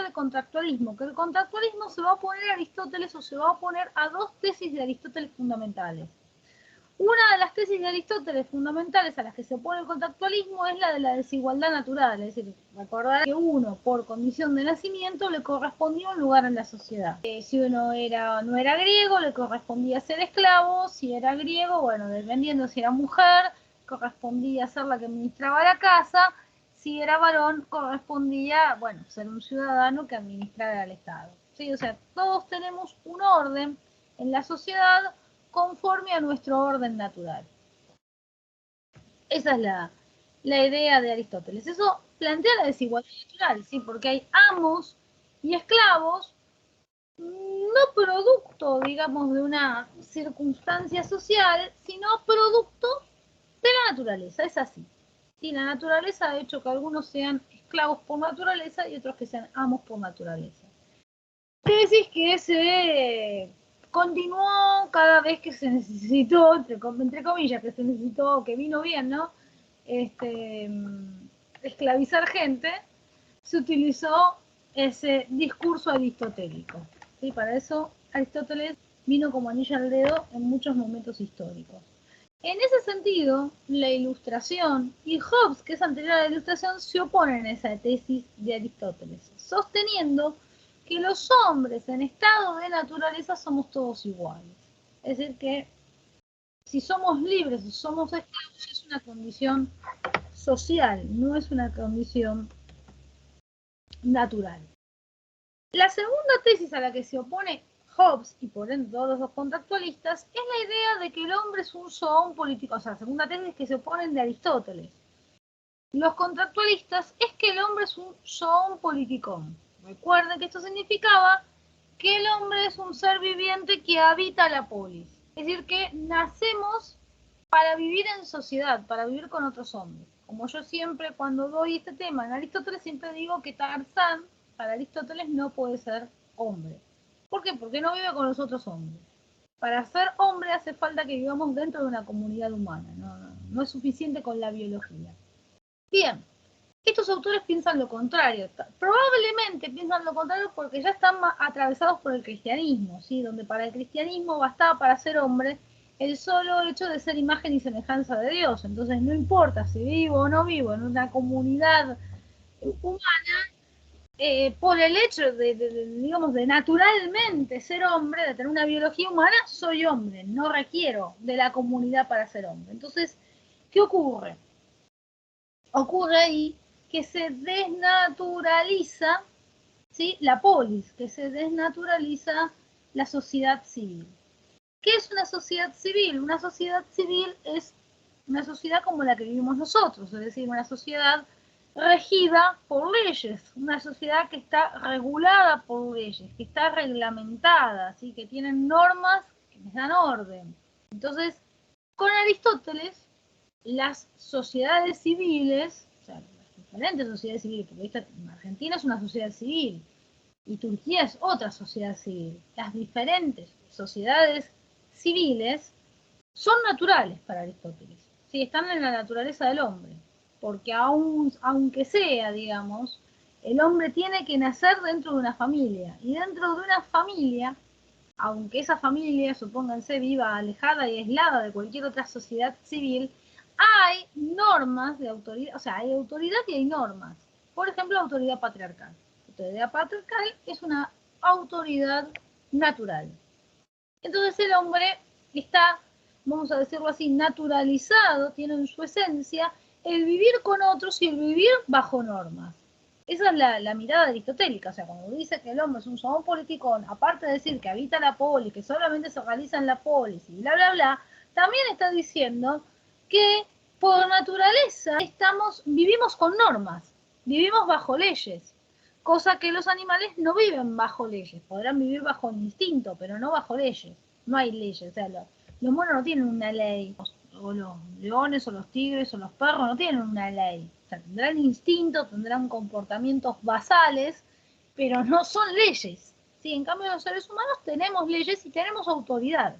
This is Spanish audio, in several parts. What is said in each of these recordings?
de contractualismo, que el contractualismo se va a oponer a Aristóteles o se va a oponer a dos tesis de Aristóteles fundamentales. Una de las tesis de Aristóteles fundamentales a las que se opone el contractualismo es la de la desigualdad natural, es decir, recordar que uno, por condición de nacimiento, le correspondía un lugar en la sociedad. Si uno no era griego, le correspondía ser esclavo; si era griego, bueno, dependiendo si era mujer, correspondía ser la que administraba la casa; si era varón, correspondía, bueno, ser un ciudadano que administrara el Estado. ¿Sí? O sea, todos tenemos un orden en la sociedad conforme a nuestro orden natural. Esa es la idea de Aristóteles. Eso plantea la desigualdad natural, ¿sí? Porque hay amos y esclavos, no producto, digamos, de una circunstancia social, sino producto de la naturaleza. Es así. ¿Sí? La naturaleza ha hecho que algunos sean esclavos por naturaleza y otros que sean amos por naturaleza. Tesis que se continuó cada vez que se necesitó, entre comillas, que se necesitó, que vino bien, ¿no? Esclavizar gente, se utilizó ese discurso aristotélico. ¿Sí? Para eso Aristóteles vino como anillo al dedo en muchos momentos históricos. En ese sentido, la Ilustración y Hobbes, que es anterior a la Ilustración, se oponen a esa tesis de Aristóteles, sosteniendo que los hombres en estado de naturaleza somos todos iguales. Es decir, que si somos libres o somos esclavos es una condición social, no es una condición natural. La segunda tesis a la que se opone Hobbes y por ende todos los contractualistas es la idea de que el hombre es un zoón político. O sea, la segunda tesis que se oponen de Aristóteles. Los contractualistas es que el hombre es un zoón politicón. Recuerden que esto significaba que el hombre es un ser viviente que habita la polis. Es decir, que nacemos para vivir en sociedad, para vivir con otros hombres. Como yo siempre, cuando doy este tema en Aristóteles, siempre digo que Tarzán, para Aristóteles, no puede ser hombre. ¿Por qué? Porque no vive con los otros hombres. Para ser hombre hace falta que vivamos dentro de una comunidad humana. No es suficiente con la biología. Bien, estos autores piensan lo contrario. Probablemente piensan lo contrario porque ya están atravesados por el cristianismo, ¿sí? Donde para el cristianismo bastaba para ser hombre el solo hecho de ser imagen y semejanza de Dios. Entonces no importa si vivo o no vivo en una comunidad humana, por el hecho digamos, de naturalmente ser hombre, de tener una biología humana, soy hombre, no requiero de la comunidad para ser hombre. Entonces, ¿qué ocurre? Ocurre ahí que se desnaturaliza, ¿sí?, la polis, que se desnaturaliza la sociedad civil. ¿Qué es una sociedad civil? Una sociedad civil es una sociedad como la que vivimos nosotros, es decir, una sociedad regida por leyes, una sociedad que está regulada por leyes, que está reglamentada, ¿sí?, que tienen normas que les dan orden. Entonces, con Aristóteles, las sociedades civiles, o sea, las diferentes sociedades civiles, porque Argentina es una sociedad civil y Turquía es otra sociedad civil, las diferentes sociedades civiles son naturales para Aristóteles, ¿sí? Están en la naturaleza del hombre, porque aunque sea, digamos, el hombre tiene que nacer dentro de una familia, y dentro de una familia, aunque esa familia, supónganse, viva alejada y aislada de cualquier otra sociedad civil, hay normas de autoridad, o sea, hay autoridad y hay normas. Por ejemplo, la autoridad patriarcal. La autoridad patriarcal es una autoridad natural. Entonces el hombre está, vamos a decirlo así, naturalizado, tiene en su esencia el vivir con otros y el vivir bajo normas. Esa es la mirada aristotélica. O sea, cuando dice que el hombre es un zoón politicón, aparte de decir que habita la polis, que solamente se realiza en la polis y bla, bla, bla, también está diciendo que por naturaleza vivimos con normas, vivimos bajo leyes, cosa que los animales no viven bajo leyes, podrán vivir bajo instinto, pero no bajo leyes, no hay leyes, o sea, los monos no tienen una ley, o los leones, o los tigres, o los perros no tienen una ley, o sea, tendrán instinto, tendrán comportamientos basales, pero no son leyes, ¿sí? En cambio los seres humanos tenemos leyes y tenemos autoridad.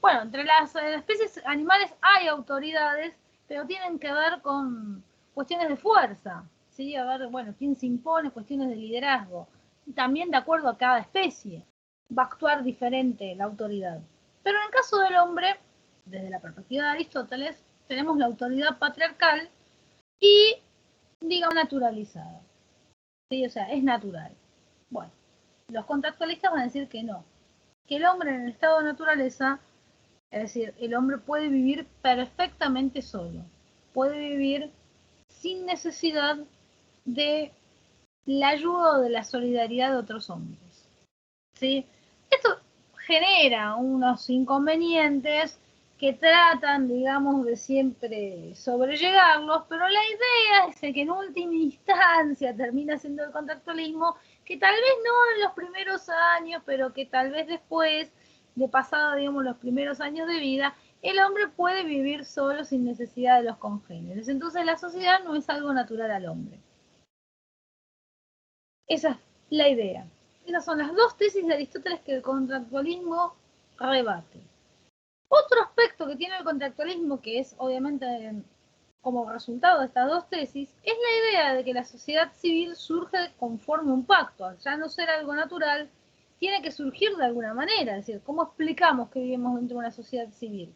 Bueno, entre las especies animales hay autoridades, pero tienen que ver con cuestiones de fuerza, ¿sí? A ver, bueno, quién se impone, cuestiones de liderazgo. también de acuerdo a cada especie va a actuar diferente la autoridad. Pero en el caso del hombre, desde la perspectiva de Aristóteles, tenemos la autoridad patriarcal y, digamos, naturalizada. ¿Sí? O sea, es natural. Bueno, los contractualistas van a decir que no, que el hombre en el estado de naturaleza, es decir, el hombre puede vivir perfectamente solo, puede vivir sin necesidad de la ayuda o de la solidaridad de otros hombres. ¿Sí? Esto genera unos inconvenientes que tratan, digamos, de siempre sobrellegarlos, pero la idea es que en última instancia termina siendo el contractualismo, que tal vez no en los primeros años, pero que tal vez después, de pasado, digamos, los primeros años de vida, el hombre puede vivir solo sin necesidad de los congéneres. Entonces la sociedad no es algo natural al hombre. Esa es la idea. Esas son las dos tesis de Aristóteles que el contractualismo rebate. Otro aspecto que tiene el contractualismo, que es obviamente como resultado de estas dos tesis, es la idea de que la sociedad civil surge conforme a un pacto. Al ya no ser algo natural, tiene que surgir de alguna manera. Es decir, ¿cómo explicamos que vivimos dentro de una sociedad civil?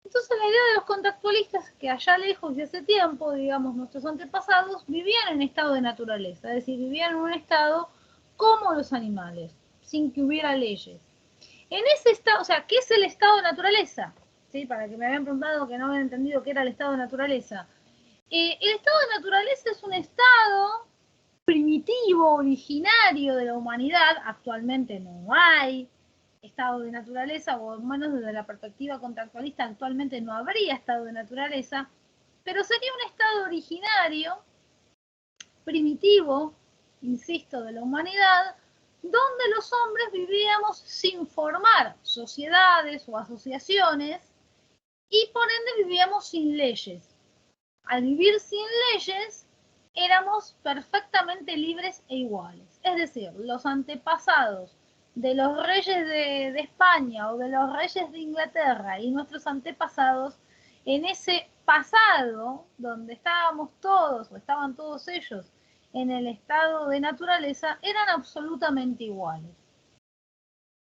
Entonces la idea de los contractualistas, que allá lejos y hace tiempo, digamos, nuestros antepasados, vivían en estado de naturaleza, es decir, vivían en un estado como los animales, sin que hubiera leyes. En ese estado, o sea, ¿qué es el estado de naturaleza? ¿Sí? Para que me habían preguntado que no habían entendido qué era el estado de naturaleza. El estado de naturaleza es un estado primitivo, originario de la humanidad. Actualmente no hay estado de naturaleza, o al menos desde la perspectiva contractualista actualmente no habría estado de naturaleza, pero sería un estado originario, primitivo, insisto, de la humanidad, donde los hombres vivíamos sin formar sociedades o asociaciones y por ende vivíamos sin leyes. Al vivir sin leyes, éramos perfectamente libres e iguales. Es decir, los antepasados de los reyes de España o de los reyes de Inglaterra y nuestros antepasados, en ese pasado donde estábamos todos o estaban todos ellos en el estado de naturaleza, eran absolutamente iguales.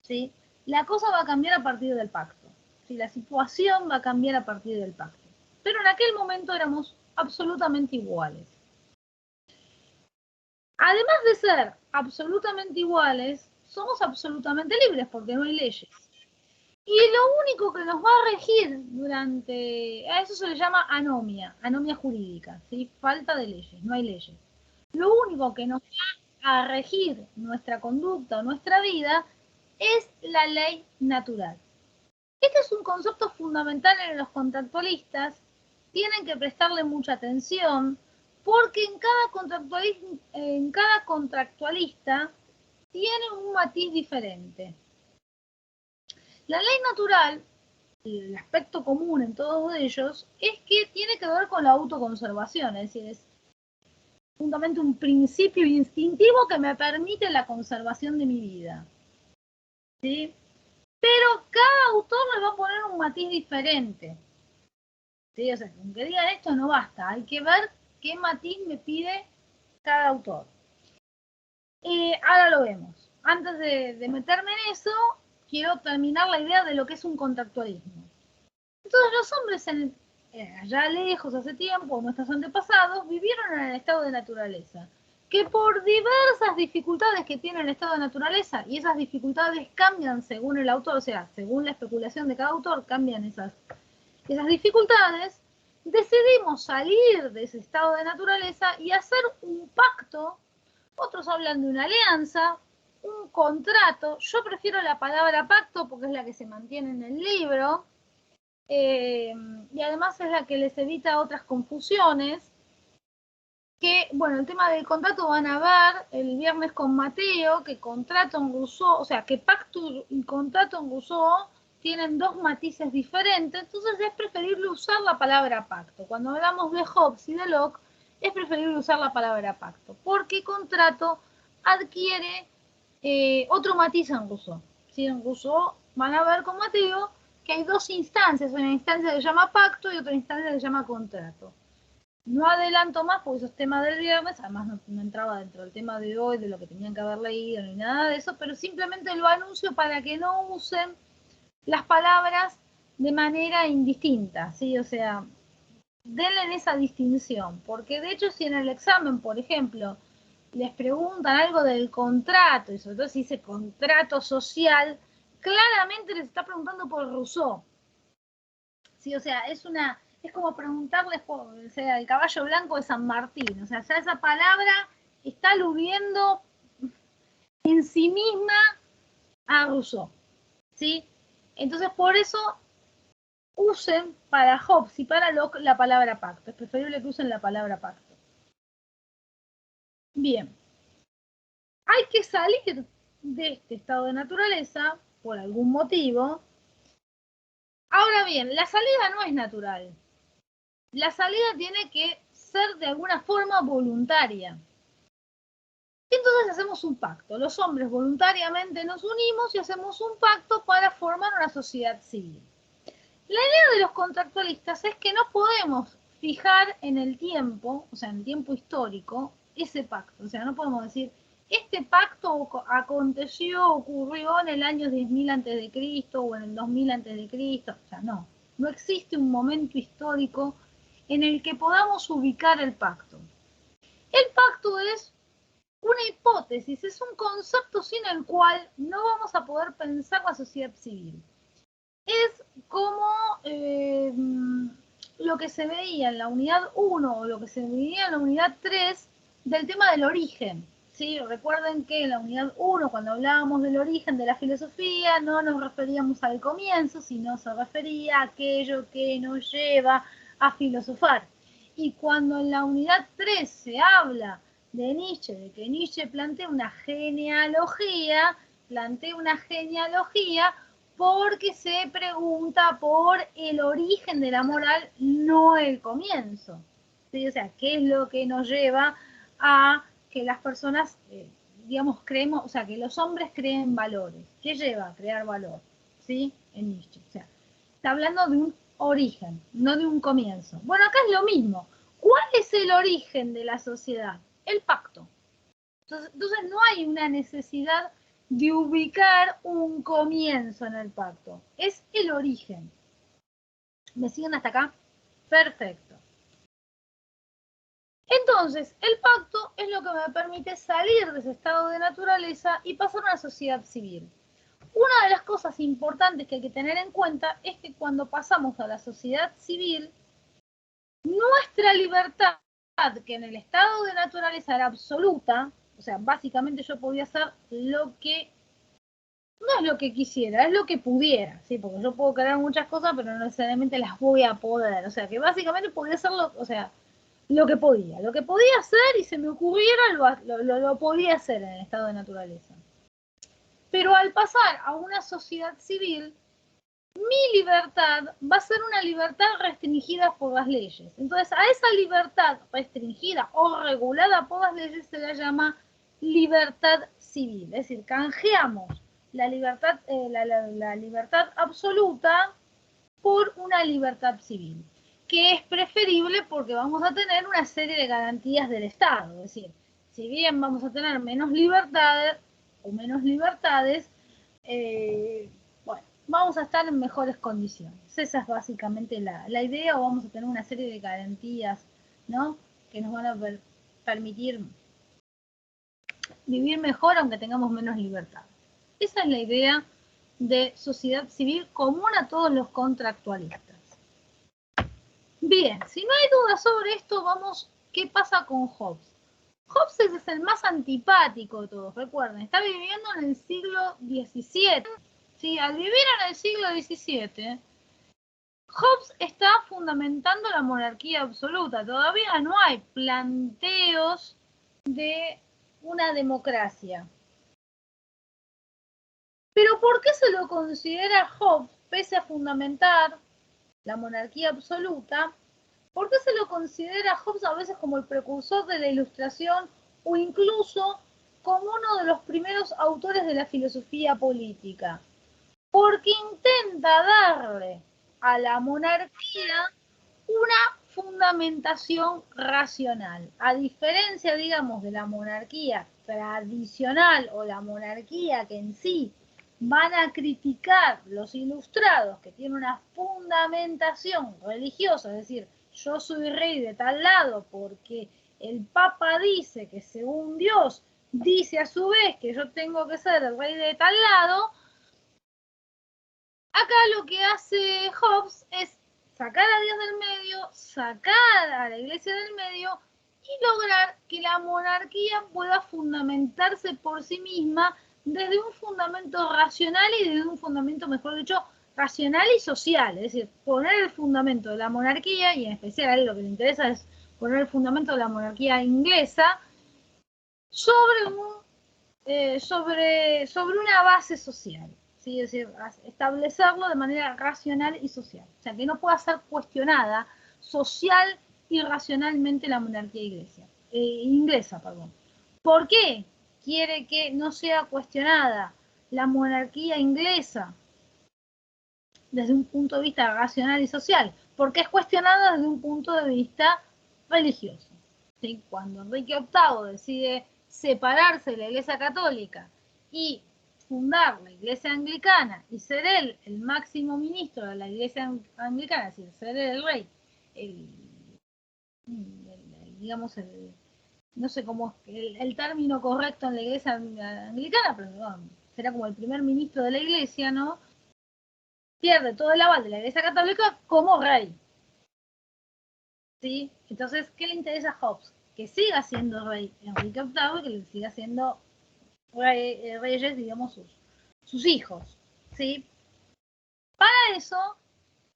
¿Sí? La cosa va a cambiar a partir del pacto. ¿Sí? La situación va a cambiar a partir del pacto. Pero en aquel momento éramos absolutamente iguales. Además de ser absolutamente iguales, somos absolutamente libres porque no hay leyes. Y lo único que nos va a regir a eso se le llama anomia jurídica, ¿sí? Falta de leyes, no hay leyes. Lo único que nos va a regir nuestra conducta o nuestra vida es la ley natural. Este es un concepto fundamental en los contractualistas, tienen que prestarle mucha atención, porque en cada contractualista tiene un matiz diferente. La ley natural, el aspecto común en todos ellos, es que tiene que ver con la autoconservación, es decir, es fundamentalmente un principio instintivo que me permite la conservación de mi vida. ¿Sí? Pero cada autor le va a poner un matiz diferente. ¿Sí? O sea, aunque digan esto no basta, hay que ver qué matiz me pide cada autor. Ahora lo vemos. Antes de meterme en eso, quiero terminar la idea de lo que es un contractualismo. Entonces los hombres allá lejos, hace tiempo, nuestros antepasados, vivieron en el estado de naturaleza, que por diversas dificultades que tiene el estado de naturaleza, y esas dificultades cambian según el autor, o sea, según la especulación de cada autor, cambian esas dificultades, decidimos salir de ese estado de naturaleza y hacer un pacto. Otros hablan de una alianza, un contrato. Yo prefiero la palabra pacto porque es la que se mantiene en el libro, y además es la que les evita otras confusiones. Que, bueno, el tema del contrato van a ver el viernes con Mateo, que contrato en Rousseau, o sea, que pacto y contrato en Rousseau tienen dos matices diferentes, entonces es preferible usar la palabra pacto. Cuando hablamos de Hobbes y de Locke, es preferible usar la palabra pacto, porque contrato adquiere otro matiz en Rousseau. ¿Sí? En Rousseau van a ver con Mateo que hay dos instancias, una instancia que se llama pacto y otra instancia que se llama contrato. No adelanto más porque esos temas del viernes, además no entraba dentro del tema de hoy, de lo que tenían que haber leído, ni nada de eso, pero simplemente lo anuncio para que no usen las palabras de manera indistinta, ¿sí? O sea, denle esa distinción, porque de hecho si en el examen, por ejemplo, les preguntan algo del contrato, y sobre todo si dice contrato social, claramente les está preguntando por Rousseau. Sí, o sea, es como preguntarles por, o sea, el caballo blanco de San Martín. O sea, ya esa palabra está aludiendo en sí misma a Rousseau. ¿Sí? Entonces, por eso usen para Hobbes y para Locke la palabra pacto. Es preferible que usen la palabra pacto. Bien. Hay que salir de este estado de naturaleza por algún motivo. Ahora bien, la salida no es natural. La salida tiene que ser de alguna forma voluntaria. Entonces hacemos un pacto. Los hombres voluntariamente nos unimos y hacemos un pacto para formar una sociedad civil. La idea de los contractualistas es que no podemos fijar en el tiempo, o sea, en el tiempo histórico, ese pacto. O sea, no podemos decir, este pacto aconteció, ocurrió en el año 10.000 a.C. o en el 2000 a.C. O sea, no existe un momento histórico en el que podamos ubicar el pacto. El pacto es una hipótesis, es un concepto sin el cual no vamos a poder pensar la sociedad civil. Es como lo que se veía en la unidad 1 o lo que se veía en la unidad 3 del tema del origen. ¿Sí? Recuerden que en la unidad 1, cuando hablábamos del origen de la filosofía, no nos referíamos al comienzo, sino se refería a aquello que nos lleva a filosofar. Y cuando en la unidad 3 se habla de Nietzsche, de que Nietzsche plantea una genealogía porque se pregunta por el origen de la moral, no el comienzo. ¿Sí? O sea, ¿qué es lo que nos lleva a que las personas, digamos, creemos, o sea, que los hombres creen valores? ¿Qué lleva a crear valor? ¿Sí? En Nietzsche. O sea, está hablando de un origen, no de un comienzo. Bueno, acá es lo mismo. ¿Cuál es el origen de la sociedad? El pacto. Entonces no hay una necesidad de ubicar un comienzo en el pacto. Es el origen. ¿Me siguen hasta acá? Perfecto. Entonces, el pacto es lo que me permite salir de ese estado de naturaleza y pasar a una sociedad civil. Una de las cosas importantes que hay que tener en cuenta es que cuando pasamos a la sociedad civil, nuestra libertad, que en el estado de naturaleza era absoluta, o sea, básicamente yo podía hacer lo que, no es lo que quisiera, es lo que pudiera, ¿sí? Porque yo puedo querer muchas cosas, pero no necesariamente las voy a poder, o sea, que básicamente podía hacer o sea, lo que podía hacer y se me ocurriera, lo podía hacer en el estado de naturaleza. Pero al pasar a una sociedad civil, mi libertad va a ser una libertad restringida por las leyes. Entonces, a esa libertad restringida o regulada por las leyes se la llama libertad civil. Es decir, canjeamos la libertad, la libertad absoluta por una libertad civil, que es preferible porque vamos a tener una serie de garantías del Estado. Es decir, si bien vamos a tener menos libertades o menos libertades, bueno, vamos a estar en mejores condiciones. Esa es básicamente la idea, o vamos a tener una serie de garantías, ¿no? Que nos van a permitir vivir mejor aunque tengamos menos libertad. Esa es la idea de sociedad civil común a todos los contractualistas. Bien, si no hay dudas sobre esto, vamos, ¿qué pasa con Hobbes? Hobbes es el más antipático de todos, recuerden, está viviendo en el siglo XVII. ¿Sí? Al vivir en el siglo XVII, Hobbes está fundamentando la monarquía absoluta. Todavía no hay planteos de una democracia. Pero ¿por qué se lo considera Hobbes, pese a fundamentar la monarquía absoluta? ¿Por qué se lo considera Hobbes a veces como el precursor de la Ilustración o incluso como uno de los primeros autores de la filosofía política? Porque intenta darle a la monarquía una fundamentación racional. A diferencia, digamos, de la monarquía tradicional o la monarquía que en sí van a criticar los ilustrados que tienen una fundamentación religiosa, es decir, yo soy rey de tal lado porque el Papa dice que según Dios dice a su vez que yo tengo que ser el rey de tal lado. Acá lo que hace Hobbes es sacar a Dios del medio, sacar a la iglesia del medio y lograr que la monarquía pueda fundamentarse por sí misma desde un fundamento racional y desde un fundamento, mejor dicho, racional y social. Es decir, poner el fundamento de la monarquía, y en especial a él lo que le interesa es poner el fundamento de la monarquía inglesa sobre una base social. ¿Sí? Es decir, establecerlo de manera racional y social. O sea, que no pueda ser cuestionada social y racionalmente la monarquía inglesa. ¿Por qué quiere que no sea cuestionada la monarquía inglesa desde un punto de vista racional y social? Porque es cuestionada desde un punto de vista religioso. ¿Sí? Cuando Enrique VIII decide separarse de la Iglesia Católica y fundar la Iglesia Anglicana y ser él el máximo ministro de la Iglesia Anglicana, es decir, ser él el rey, digamos, no sé cómo es el término correcto en la Iglesia Anglicana, pero bueno, será como el primer ministro de la Iglesia, ¿no? Pierde todo el aval de la Iglesia Católica como rey. ¿Sí? Entonces, ¿qué le interesa a Hobbes? Que siga siendo rey Enrique VIII y que le siga siendo reyes, digamos, sus hijos. ¿Sí? Para eso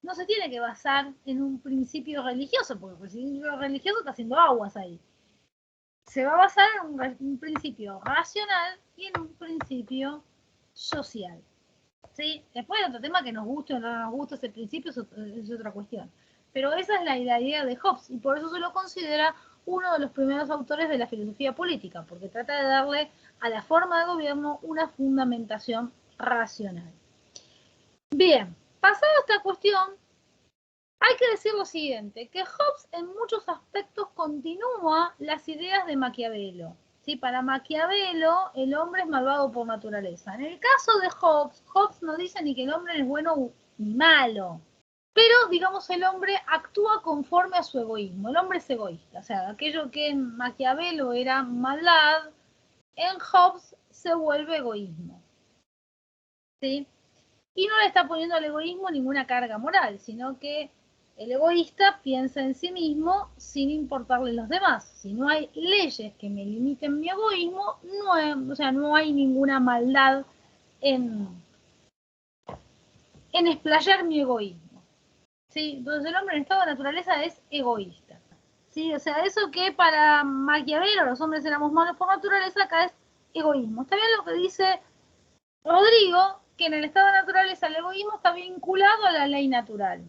no se tiene que basar en un principio religioso, porque el principio religioso está haciendo aguas ahí. Se va a basar en un principio racional y en un principio social. ¿Sí? Después otro tema que nos guste o no nos guste ese principio es otra cuestión. Pero esa es la idea de Hobbes y por eso se lo considera uno de los primeros autores de la filosofía política, porque trata de darle a la forma de gobierno una fundamentación racional. Bien, pasada esta cuestión, hay que decir lo siguiente, que Hobbes en muchos aspectos continúa las ideas de Maquiavelo. ¿Sí? Para Maquiavelo, el hombre es malvado por naturaleza. En el caso de Hobbes, Hobbes no dice ni que el hombre es bueno ni malo. Pero, digamos, el hombre actúa conforme a su egoísmo. El hombre es egoísta. O sea, aquello que en Maquiavelo era maldad, en Hobbes se vuelve egoísmo. ¿Sí? Y no le está poniendo al egoísmo ninguna carga moral, sino que el egoísta piensa en sí mismo sin importarle los demás. Si no hay leyes que me limiten mi egoísmo, no hay ninguna maldad en explayar mi egoísmo. ¿Sí? Entonces el hombre en estado de naturaleza es egoísta. ¿Sí? O sea, eso que para Maquiavelo los hombres éramos malos por naturaleza, acá es egoísmo. Está bien lo que dice Rodrigo, que en el estado de naturaleza el egoísmo está vinculado a la ley natural.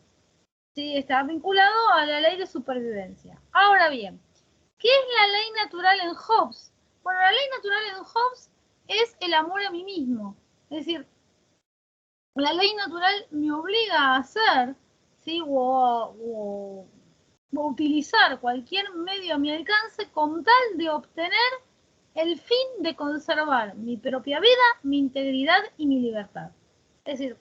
Sí, está vinculado a la ley de supervivencia. Ahora bien, ¿qué es la ley natural en Hobbes? Bueno, la ley natural en Hobbes es el amor a mí mismo. Es decir, la ley natural me obliga a hacer, ¿sí? o utilizar cualquier medio a mi alcance con tal de obtener el fin de conservar mi propia vida, mi integridad y mi libertad. Es decir,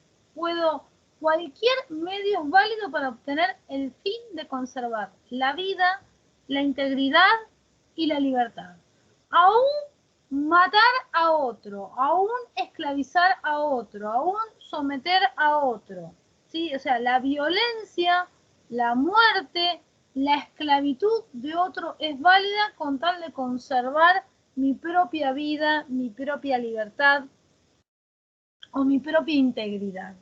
cualquier medio es válido para obtener el fin de conservar la vida, la integridad y la libertad. Aún matar a otro, aún esclavizar a otro, aún someter a otro. ¿Sí? O sea, la violencia, la muerte, la esclavitud de otro es válida con tal de conservar mi propia vida, mi propia libertad o mi propia integridad.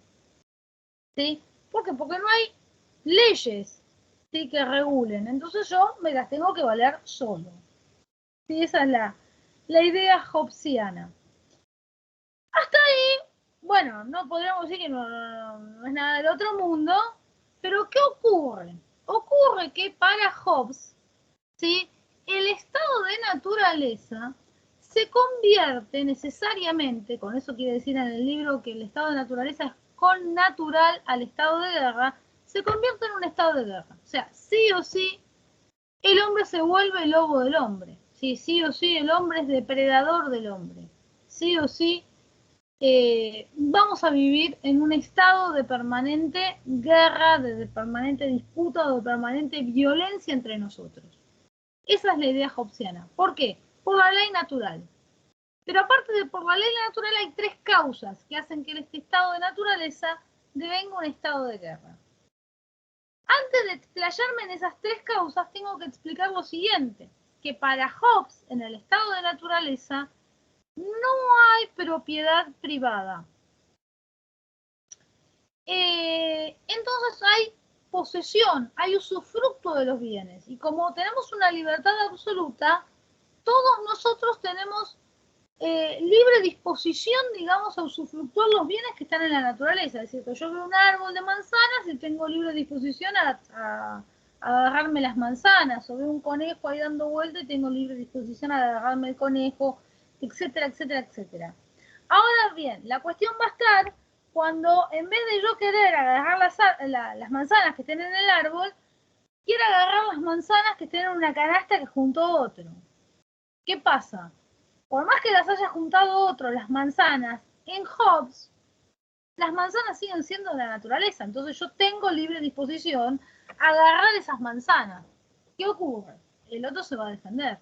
¿Sí? ¿Por qué? Porque no hay leyes, ¿sí? que regulen. Entonces yo me las tengo que valer solo. ¿Sí? Esa es la idea hobbesiana. Hasta ahí, bueno, no podríamos decir que no es nada del otro mundo, pero ¿qué ocurre? Ocurre que para Hobbes, ¿sí? el estado de naturaleza se convierte necesariamente, con eso quiere decir en el libro que el estado de naturaleza es connatural al estado de guerra, se convierte en un estado de guerra. O sea, sí o sí, el hombre se vuelve lobo del hombre. Sí, sí o sí, el hombre es depredador del hombre. Sí o sí, vamos a vivir en un estado de permanente guerra, de permanente disputa o de permanente violencia entre nosotros. Esa es la idea hobbesiana. ¿Por qué? Por la ley natural. Pero aparte de por la ley natural hay tres causas que hacen que este estado de naturaleza devenga un estado de guerra. Antes de explayarme en esas tres causas, tengo que explicar lo siguiente, que para Hobbes, en el estado de naturaleza, no hay propiedad privada. Entonces hay posesión, hay usufructo de los bienes. Y como tenemos una libertad absoluta, todos nosotros tenemos libre disposición, digamos, a usufructuar los bienes que están en la naturaleza. Es decir, yo veo un árbol de manzanas y tengo libre disposición a agarrarme las manzanas, o veo un conejo ahí dando vuelta y tengo libre disposición a agarrarme el conejo, etcétera, etcétera, etcétera. Ahora bien, la cuestión va a estar cuando en vez de yo querer agarrar las manzanas que estén en el árbol, quiero agarrar las manzanas que estén en una canasta que juntó otro. ¿Qué pasa? Por más que las haya juntado otro, las manzanas, en Hobbes, las manzanas siguen siendo de la naturaleza. Entonces yo tengo libre disposición a agarrar esas manzanas. ¿Qué ocurre? El otro se va a defender.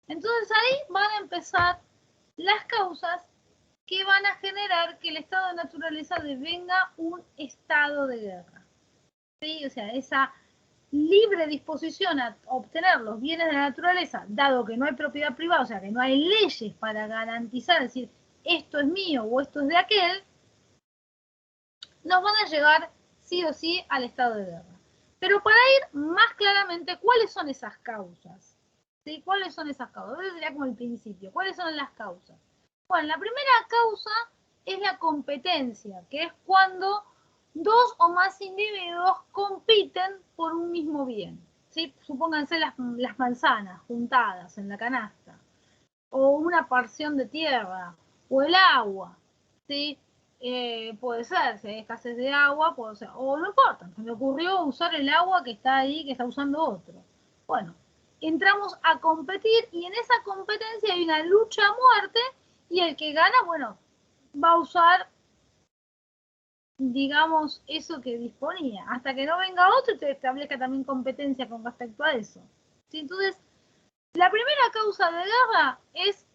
Entonces ahí van a empezar las causas que van a generar que el estado de naturaleza devenga un estado de guerra. ¿Sí? O sea, esa libre disposición a obtener los bienes de la naturaleza, dado que no hay propiedad privada, o sea, que no hay leyes para garantizar, decir, esto es mío o esto es de aquel, nos van a llevar sí o sí al estado de guerra. Pero para ir más claramente, ¿cuáles son esas causas? ¿Sí? ¿Cuáles son esas causas? Ese sería como el principio. ¿Cuáles son las causas? Bueno, la primera causa es la competencia, que es cuando dos o más individuos compiten por un mismo bien. ¿Sí? Supónganse las manzanas juntadas en la canasta, o una porción de tierra, o el agua. ¿Sí? Puede ser, si hay escasez de agua, puede ser, o no importa, se me ocurrió usar el agua que está ahí, que está usando otro. Bueno, entramos a competir y en esa competencia hay una lucha a muerte y el que gana, bueno, va a usar, digamos, eso que disponía, hasta que no venga otro y se establezca también competencia con respecto a eso. ¿Sí? Entonces, la primera causa de guerra es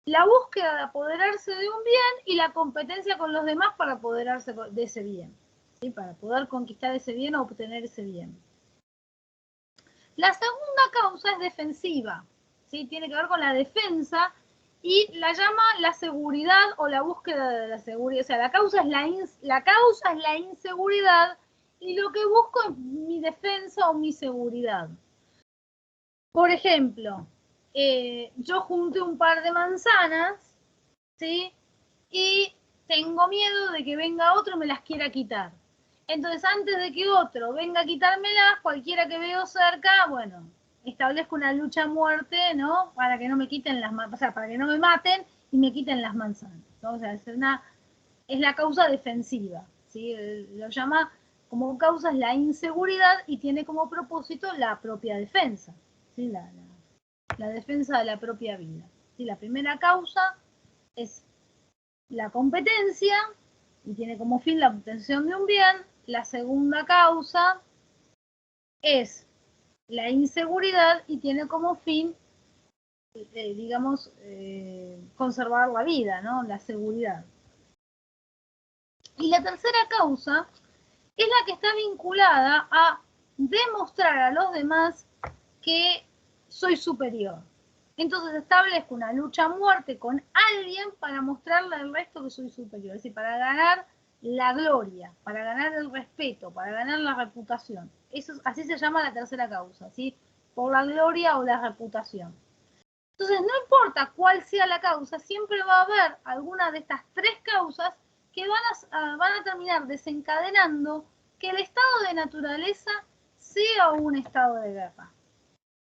la búsqueda de apoderarse de un bien y la competencia con los demás para apoderarse de ese bien, ¿sí? Para poder conquistar ese bien o obtener ese bien. La segunda causa es defensiva, ¿sí? Tiene que ver con la defensa y la llama la seguridad o la búsqueda de la seguridad. O sea, la causa es la inseguridad y lo que busco es mi defensa o mi seguridad. Por ejemplo, yo junté un par de manzanas, ¿sí? Y tengo miedo de que venga otro y me las quiera quitar. Entonces, antes de que otro venga a quitármelas, cualquiera que veo cerca, bueno, establezco una lucha a muerte, ¿no? Para que no me quiten o sea, para que no me maten y me quiten las manzanas, ¿no? O sea, es la causa defensiva, ¿sí? Lo llama como causa es la inseguridad y tiene como propósito la propia defensa, ¿sí? La defensa de la propia vida. ¿Sí? La primera causa es la competencia y tiene como fin la obtención de un bien. La segunda causa es la inseguridad y tiene como fin, digamos, conservar la vida, ¿no? La seguridad. Y la tercera causa es la que está vinculada a demostrar a los demás que soy superior. Entonces establezco una lucha a muerte con alguien para mostrarle al resto que soy superior, es decir, para ganar la gloria, para ganar el respeto, para ganar la reputación. Eso, así se llama la tercera causa, ¿sí? Por la gloria o la reputación. Entonces, no importa cuál sea la causa, siempre va a haber alguna de estas tres causas que van a terminar desencadenando que el estado de naturaleza sea un estado de guerra.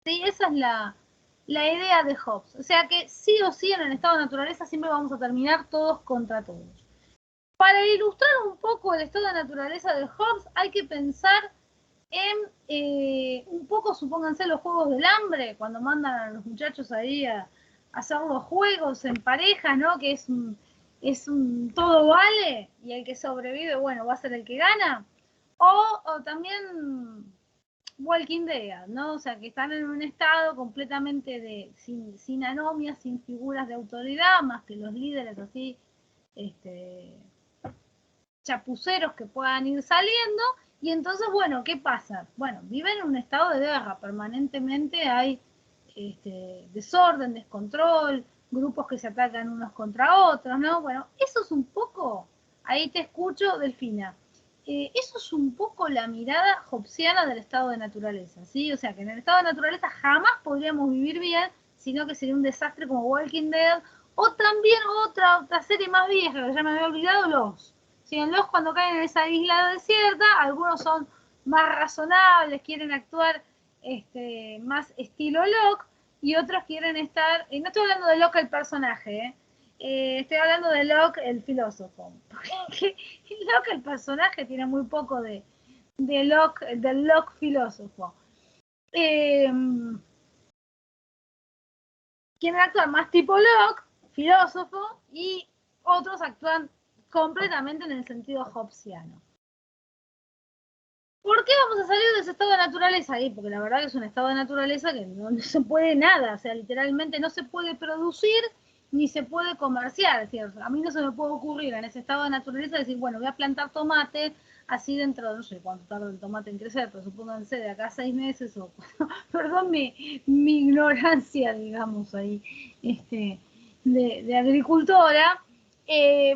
¿Sí? Esa es la idea de Hobbes. O sea que sí o sí en el estado de naturaleza siempre vamos a terminar todos contra todos. Para ilustrar un poco el estado de naturaleza de Hobbes hay que pensar un poco, supónganse, los juegos del hambre, cuando mandan a los muchachos ahí a hacer los juegos en pareja, ¿no? Que es un todo vale, y el que sobrevive, bueno, va a ser el que gana. O también Walking Dead, ¿no? O sea, que están en un estado completamente sin anomias, sin figuras de autoridad, más que los líderes así, chapuceros que puedan ir saliendo. Y entonces, bueno, ¿qué pasa? Bueno, viven en un estado de guerra, permanentemente hay desorden, descontrol, grupos que se atacan unos contra otros, ¿no? Bueno, eso es un poco, ahí te escucho, Delfina, eso es un poco la mirada hobbesiana del estado de naturaleza, ¿sí? O sea, que en el estado de naturaleza jamás podríamos vivir bien, sino que sería un desastre como Walking Dead, o también otra serie más vieja, que ya me había olvidado, Los. ¿Sí? En Los, cuando caen en esa isla desierta, algunos son más razonables, quieren actuar más estilo Locke, y otros quieren estar, no estoy hablando de Locke el personaje, estoy hablando de Locke el filósofo, porque Locke el personaje tiene muy poco del Locke filósofo. Quieren actuar más tipo Locke, filósofo, y otros actúan completamente en el sentido hobbesiano. ¿Por qué vamos a salir de ese estado de naturaleza ahí? Porque la verdad que es un estado de naturaleza que no se puede nada, o sea, literalmente no se puede producir ni se puede comerciar. Es decir, a mí no se me puede ocurrir en ese estado de naturaleza decir, bueno, voy a plantar tomate, así dentro de, no sé cuánto tarda el tomate en crecer, pero supónganse de acá a 6 meses, o perdón mi ignorancia, digamos, ahí, de agricultora,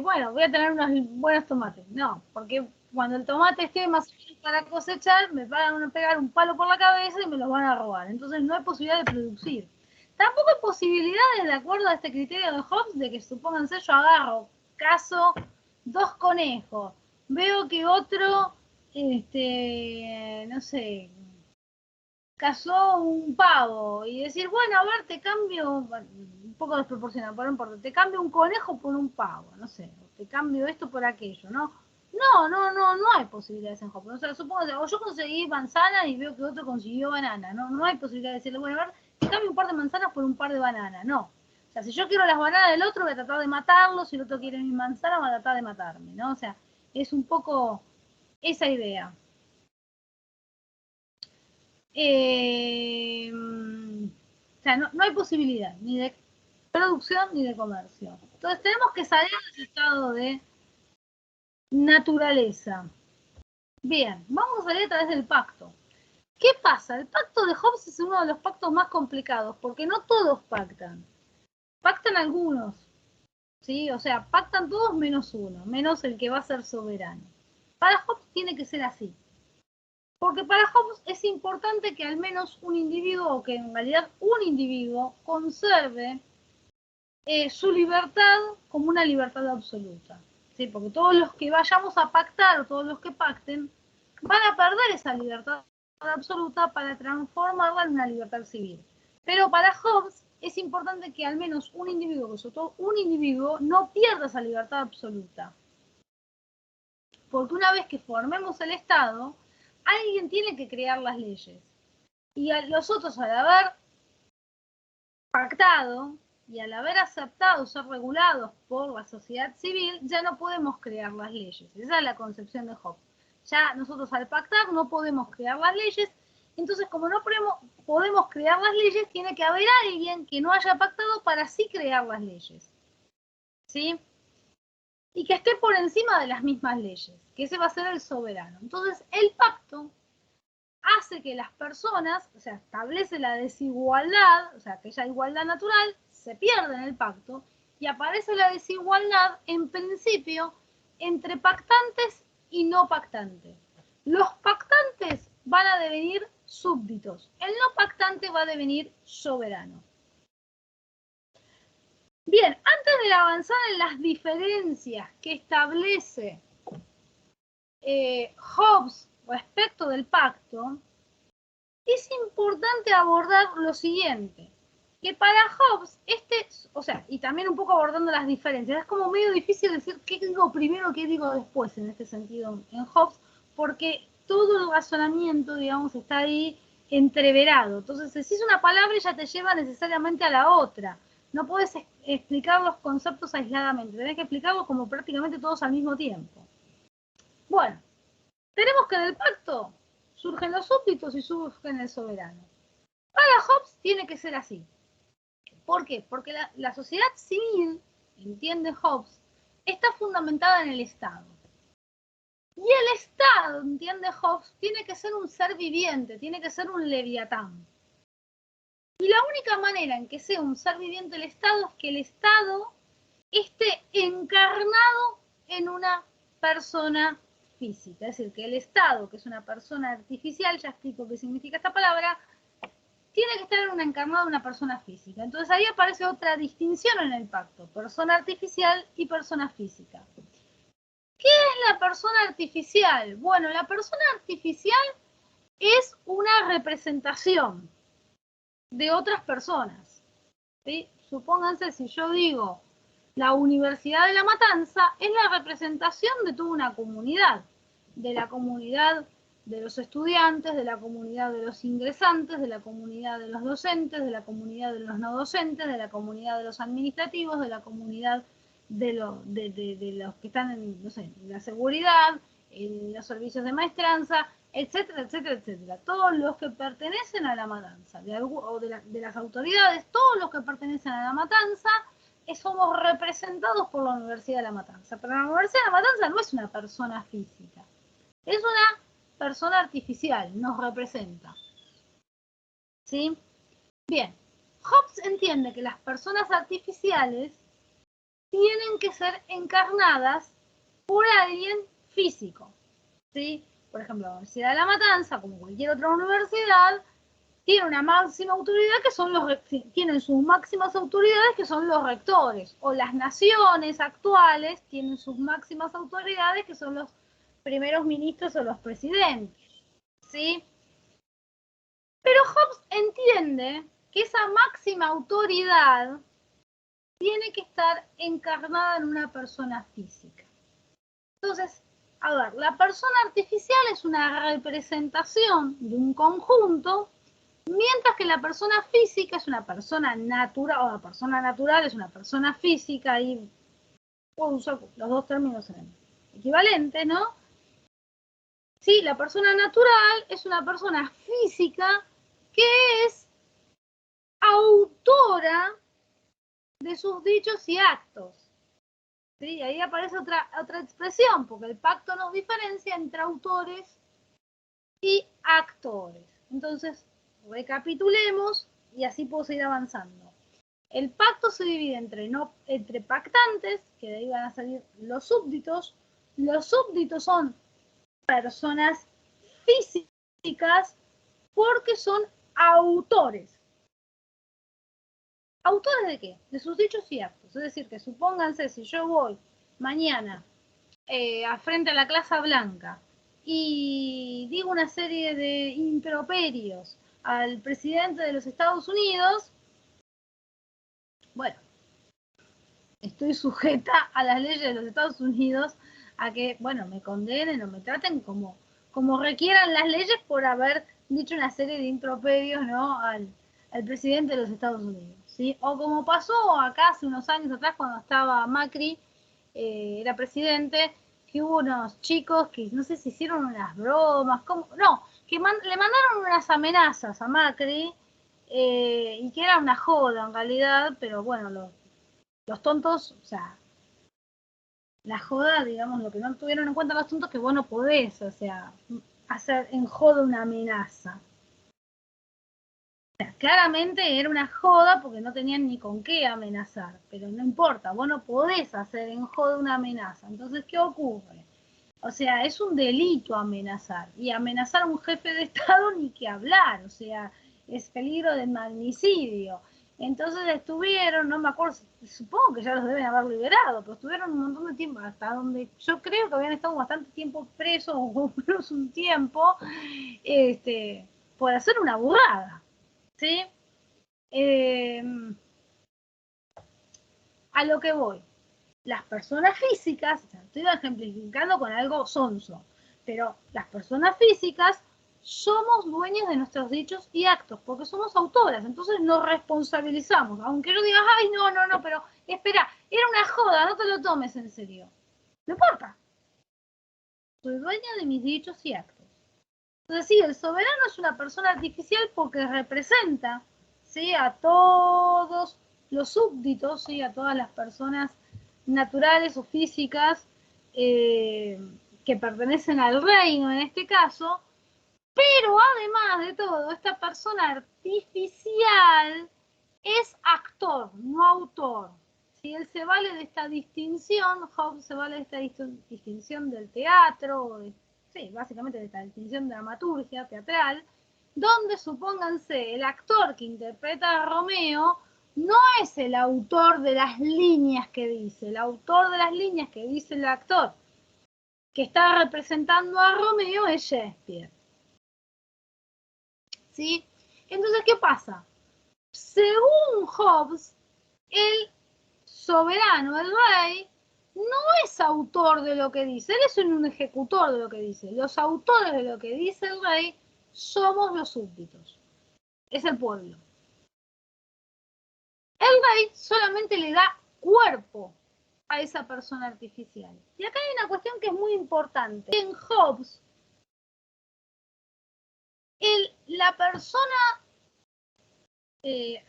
bueno, voy a tener unos buenos tomates. No, porque cuando el tomate esté más o menos para cosechar, me van a pegar un palo por la cabeza y me los van a robar. Entonces no hay posibilidad de producir. Tampoco hay posibilidades, de acuerdo a este criterio de Hobbes, de que supónganse yo agarro, caso 2 conejos, veo que otro, no sé, cazó un pavo y decir, bueno, a ver, te cambio, un poco desproporcionado, pero no importa, te cambio un conejo por un pavo, no sé, te cambio esto por aquello, ¿no? No hay posibilidades en Hobbes. O sea, supongo que o yo conseguí manzana y veo que otro consiguió banana, no hay posibilidad de decirle, bueno, a ver, te cambio un par de manzanas por un par de bananas, no. O sea, si yo quiero las bananas del otro, voy a tratar de matarlo, si el otro quiere mi manzana, va a tratar de matarme, ¿no? O sea, es un poco esa idea. O sea, no hay posibilidad ni de producción ni de comercio. Entonces tenemos que salir de ese estado de naturaleza. Bien, vamos a salir a través del pacto. ¿Qué pasa? El pacto de Hobbes es uno de los pactos más complicados porque no todos pactan. Pactan algunos, ¿sí? O sea, pactan todos menos uno, menos el que va a ser soberano. Para Hobbes tiene que ser así. Porque para Hobbes es importante que al menos un individuo, o que en realidad un individuo, conserve su libertad como una libertad absoluta. ¿Sí? Porque todos los que vayamos a pactar o todos los que pacten van a perder esa libertad absoluta para transformarla en una libertad civil. Pero para Hobbes es importante que al menos un individuo, sobre todo un individuo, no pierda esa libertad absoluta. Porque una vez que formemos el Estado, alguien tiene que crear las leyes. Y a los otros, al haber pactado y al haber aceptado ser regulados por la sociedad civil, ya no podemos crear las leyes. Esa es la concepción de Hobbes. Ya nosotros al pactar no podemos crear las leyes, entonces como no podemos crear las leyes, tiene que haber alguien que no haya pactado para sí crear las leyes. ¿Sí? Y que esté por encima de las mismas leyes, que ese va a ser el soberano. Entonces el pacto hace que las personas, o sea, establece la desigualdad, o sea, aquella igualdad natural, se pierde en el pacto y aparece la desigualdad, en principio, entre pactantes y no pactantes. Los pactantes van a devenir súbditos, el no pactante va a devenir soberano. Bien, antes de avanzar en las diferencias que establece Hobbes respecto del pacto, es importante abordar lo siguiente, que para Hobbes, o sea, y también un poco abordando las diferencias, es como medio difícil decir qué digo primero, qué digo después en este sentido en Hobbes, porque todo el razonamiento, digamos, está ahí entreverado. Entonces, si decís una palabra ya te lleva necesariamente a la otra. No puedes explicar los conceptos aisladamente, tenés que explicarlos como prácticamente todos al mismo tiempo. Bueno, tenemos que del pacto surgen los súbditos y surgen el soberano. Para Hobbes tiene que ser así. ¿Por qué? Porque la sociedad civil, entiende Hobbes, está fundamentada en el Estado. Y el Estado, entiende Hobbes, tiene que ser un ser viviente, tiene que ser un leviatán. Y la única manera en que sea un ser viviente el Estado es que el Estado esté encarnado en una persona física. Es decir, que el Estado, que es una persona artificial, ya explico qué significa esta palabra, tiene que estar en un encarnado de una persona física. Entonces ahí aparece otra distinción en el pacto, persona artificial y persona física. ¿Qué es la persona artificial? Bueno, la persona artificial es una representación de otras personas. ¿Sí? Supónganse, si yo digo la Universidad de La Matanza, es la representación de toda una comunidad, de la comunidad de los estudiantes, de la comunidad de los ingresantes, de la comunidad de los docentes, de la comunidad de los no docentes, de la comunidad de los administrativos, de la comunidad de los que están en, no sé, en la seguridad, en los servicios de maestranza, etcétera, etcétera, etcétera. Todos los que pertenecen a la matanza, de las autoridades, todos los que pertenecen a la matanza, somos representados por la Universidad de La Matanza. Pero la Universidad de La Matanza no es una persona física, es una persona artificial, nos representa. ¿Sí? Bien, Hobbes entiende que las personas artificiales tienen que ser encarnadas por alguien físico. ¿Sí? Por ejemplo, la Universidad de La Matanza, como cualquier otra universidad, tiene una máxima autoridad que son tienen sus máximas autoridades que son los rectores, o las naciones actuales tienen sus máximas autoridades que son los primeros ministros o los presidentes, ¿sí? Pero Hobbes entiende que esa máxima autoridad tiene que estar encarnada en una persona física. Entonces, a ver, la persona artificial es una representación de un conjunto, mientras que la persona física es una persona natural, o la persona natural es una persona física, y puedo usar los dos términos en equivalentes, ¿no? Sí, la persona natural es una persona física que es autora de sus dichos y actos. ¿Sí? Ahí aparece otra expresión, porque el pacto nos diferencia entre autores y actores. Entonces, recapitulemos y así puedo seguir avanzando. El pacto se divide entre pactantes, que de ahí van a salir los súbditos. Los súbditos son personas físicas porque son autores. ¿Autores de qué? De sus dichos y actos. Es decir, que supónganse, si yo voy mañana a frente a la Casa Blanca y digo una serie de improperios al presidente de los Estados Unidos, bueno, estoy sujeta a las leyes de los Estados Unidos a que, bueno, me condenen o me traten como requieran las leyes por haber dicho una serie de improperios, ¿no? al presidente de los Estados Unidos, ¿sí? O como pasó acá hace unos años atrás cuando estaba Macri, era presidente, que hubo unos chicos que no sé si hicieron unas bromas, no, que le mandaron unas amenazas a Macri, y que era una joda en realidad, pero bueno, los tontos, o sea, la joda, digamos, lo que no tuvieron en cuenta los tontos, que vos no podés, o sea, hacer en joda una amenaza. O sea, claramente era una joda porque no tenían ni con qué amenazar, pero no importa, vos no podés hacer en joda una amenaza. Entonces, ¿qué ocurre? O sea, es un delito amenazar, y amenazar a un jefe de Estado ni que hablar, o sea, es peligro de magnicidio. Entonces estuvieron, no me acuerdo, supongo que ya los deben haber liberado, pero estuvieron un montón de tiempo, hasta donde yo creo que habían estado bastante tiempo presos, o menos un tiempo, por hacer una burrada, ¿sí? A lo que voy. Las personas físicas, estoy ejemplificando con algo sonso, Pero las personas físicas somos dueños de nuestros dichos y actos, porque somos autoras, entonces nos responsabilizamos. Aunque yo diga, ay, no, pero espera, era una joda, no te lo tomes en serio. No importa. Soy dueña de mis dichos y actos. Entonces, sí, el soberano es una persona artificial porque representa, ¿sí?, a todos los súbditos, ¿sí?, a todas las personas naturales o físicas que pertenecen al reino en este caso, pero además de todo, esta persona artificial es actor, no autor. Si él se vale de esta distinción, Hobbes se vale de esta distinción del teatro, sí, básicamente de esta distinción de dramaturgia teatral, donde supónganse el actor que interpreta a Romeo no es el autor de las líneas que dice, el autor de las líneas que dice el actor que está representando a Romeo es Shakespeare. ¿Sí? Entonces, ¿qué pasa? Según Hobbes, el soberano, el rey, no es autor de lo que dice, él es un ejecutor de lo que dice. Los autores de lo que dice el rey somos los súbditos, es el pueblo. El rey solamente le da cuerpo a esa persona artificial. Y acá hay una cuestión que es muy importante. En Hobbes, la persona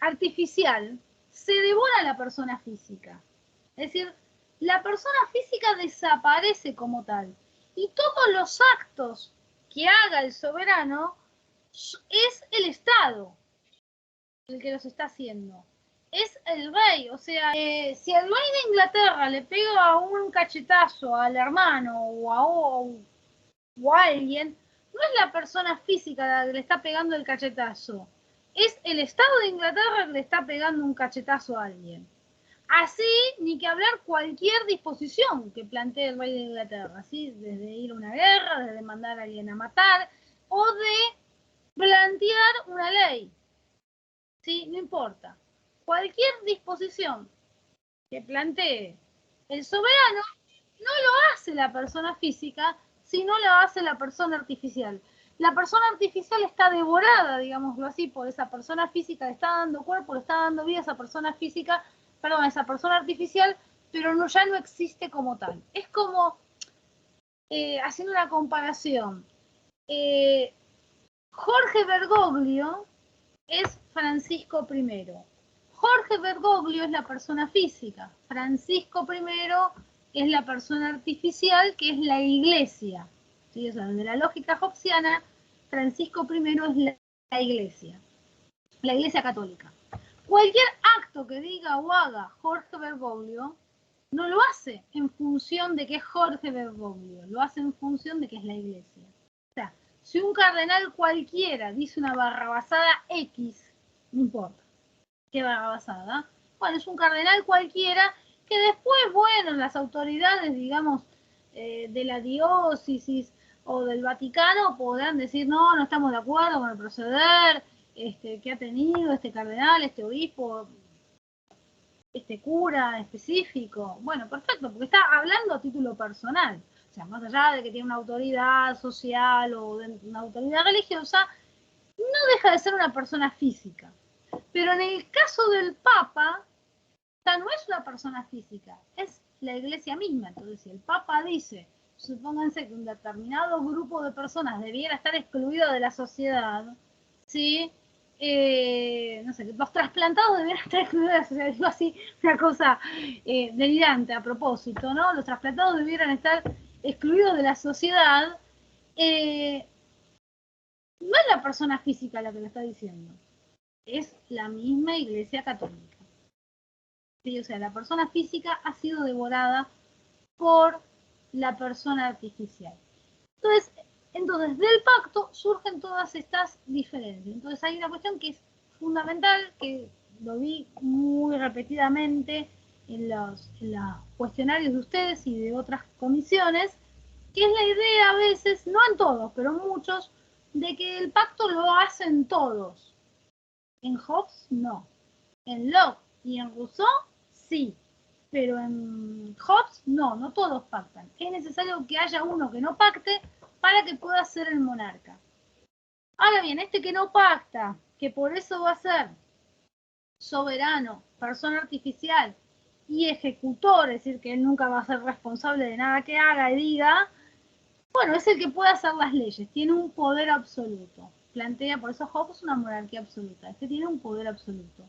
artificial se devora a la persona física. Es decir, la persona física desaparece como tal. Y todos los actos que haga el soberano es el Estado el que los está haciendo. Es el rey. O sea, si el rey de Inglaterra le pega un cachetazo al hermano o a alguien, no es la persona física la que le está pegando el cachetazo. Es el Estado de Inglaterra que le está pegando un cachetazo a alguien. Así, ni que hablar cualquier disposición que plantee el rey de Inglaterra, ¿sí? Desde ir a una guerra, desde mandar a alguien a matar, o de plantear una ley, ¿sí? No importa. Cualquier disposición que plantee el soberano no lo hace la persona física, sino lo hace la persona artificial. La persona artificial está devorada, digámoslo así, por esa persona física, le está dando cuerpo, le está dando vida a esa persona física, perdón, a esa persona artificial, pero no, ya no existe como tal. Es como, haciendo una comparación, Jorge Bergoglio es Francisco I. Jorge Bergoglio es la persona física. Francisco I es la persona artificial, que es la iglesia. ¿Sí? O sea, de la lógica hobbesiana, Francisco I es la iglesia católica. Cualquier acto que diga o haga Jorge Bergoglio no lo hace en función de que es Jorge Bergoglio, lo hace en función de que es la iglesia. O sea, si un cardenal cualquiera dice una barrabasada X, no importa qué barrabasada, bueno, es un cardenal cualquiera que después, bueno, las autoridades, digamos, de la diócesis o del Vaticano podrán decir, no, no estamos de acuerdo con el proceder que ha tenido este cardenal, este obispo, este cura específico. Bueno, perfecto, porque está hablando a título personal. O sea, más allá de que tiene una autoridad social o una autoridad religiosa, no deja de ser una persona física. Pero en el caso del Papa, no es una persona física, es la iglesia misma. Entonces, si el Papa dice, supónganse que un determinado grupo de personas debiera estar excluido de la sociedad, ¿sí? No sé, los trasplantados debieran estar excluidos de la sociedad, digo así, una cosa delirante a propósito, ¿no? Los trasplantados debieran estar excluidos de la sociedad, no es la persona física la que lo está diciendo, es la misma iglesia católica. ¿Sí? O sea, la persona física ha sido devorada por la persona artificial. Entonces, del pacto surgen todas estas diferencias. Entonces, hay una cuestión que es fundamental, que lo vi muy repetidamente en los cuestionarios de ustedes y de otras comisiones, que es la idea a veces, no en todos, pero muchos, de que el pacto lo hacen todos. En Hobbes, no. En Locke y en Rousseau, sí. Pero en Hobbes, no todos pactan. Es necesario que haya uno que no pacte para que pueda ser el monarca. Ahora bien, este que no pacta, que por eso va a ser soberano, persona artificial y ejecutor, es decir, que él nunca va a ser responsable de nada que haga y diga, bueno, es el que puede hacer las leyes, tiene un poder absoluto. Plantea, por eso Hobbes, una monarquía absoluta, este tiene un poder absoluto.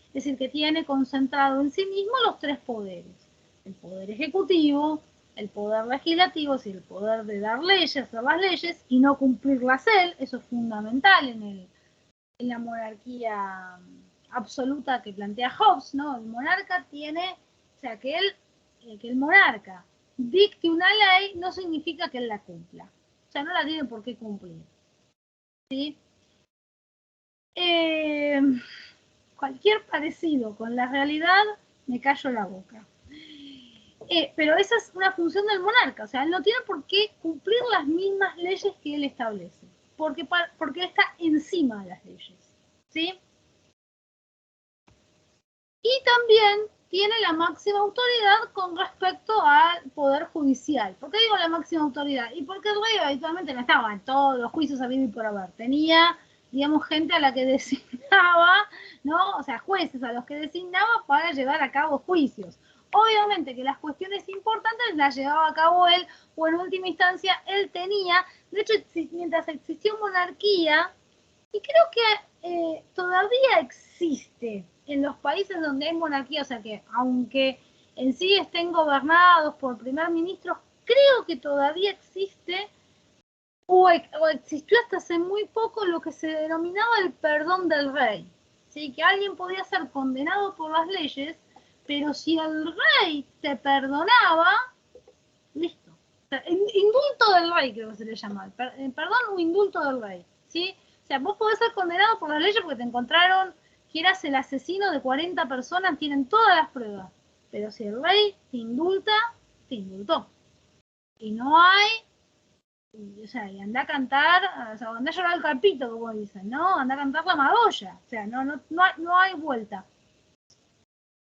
Es decir, que tiene concentrado en sí mismo los tres poderes. El poder ejecutivo, el poder legislativo, es decir, el poder de dar leyes, hacer las leyes y no cumplirlas él, eso es fundamental en la monarquía absoluta que plantea Hobbes, ¿no? El monarca tiene, o sea, que el monarca dicte una ley no significa que él la cumpla. O sea, no la tiene por qué cumplir. ¿Sí? Cualquier parecido con la realidad, me callo la boca. Pero esa es una función del monarca, o sea, él no tiene por qué cumplir las mismas leyes que él establece, porque él está encima de las leyes. ¿Sí? Y también tiene la máxima autoridad con respecto al poder judicial. ¿Por qué digo la máxima autoridad? Y porque el rey habitualmente no estaba en todos los juicios habidos y por haber. Tenía, digamos, gente a la que designaba, ¿no? O sea, jueces a los que designaba para llevar a cabo juicios. Obviamente que las cuestiones importantes las llevaba a cabo él, o en última instancia él tenía. De hecho, mientras existió monarquía, y creo que todavía existe en los países donde hay monarquía, o sea que aunque en sí estén gobernados por primer ministros, creo que todavía existe o existió hasta hace muy poco lo que se denominaba el perdón del rey. ¿Sí? Que alguien podía ser condenado por las leyes, pero si el rey te perdonaba, listo. O sea, indulto del rey creo que se le llama, perdón o indulto del rey. ¿Sí? O sea, vos podés ser condenado por las leyes porque te encontraron que eras el asesino de 40 personas, tienen todas las pruebas. Pero si el rey te indulta, te indultó. Y no hay, o sea, y anda a cantar, o sea, anda a llorar al carpito, como dicen, ¿no? Anda a cantar la magolla. O sea, no hay vuelta.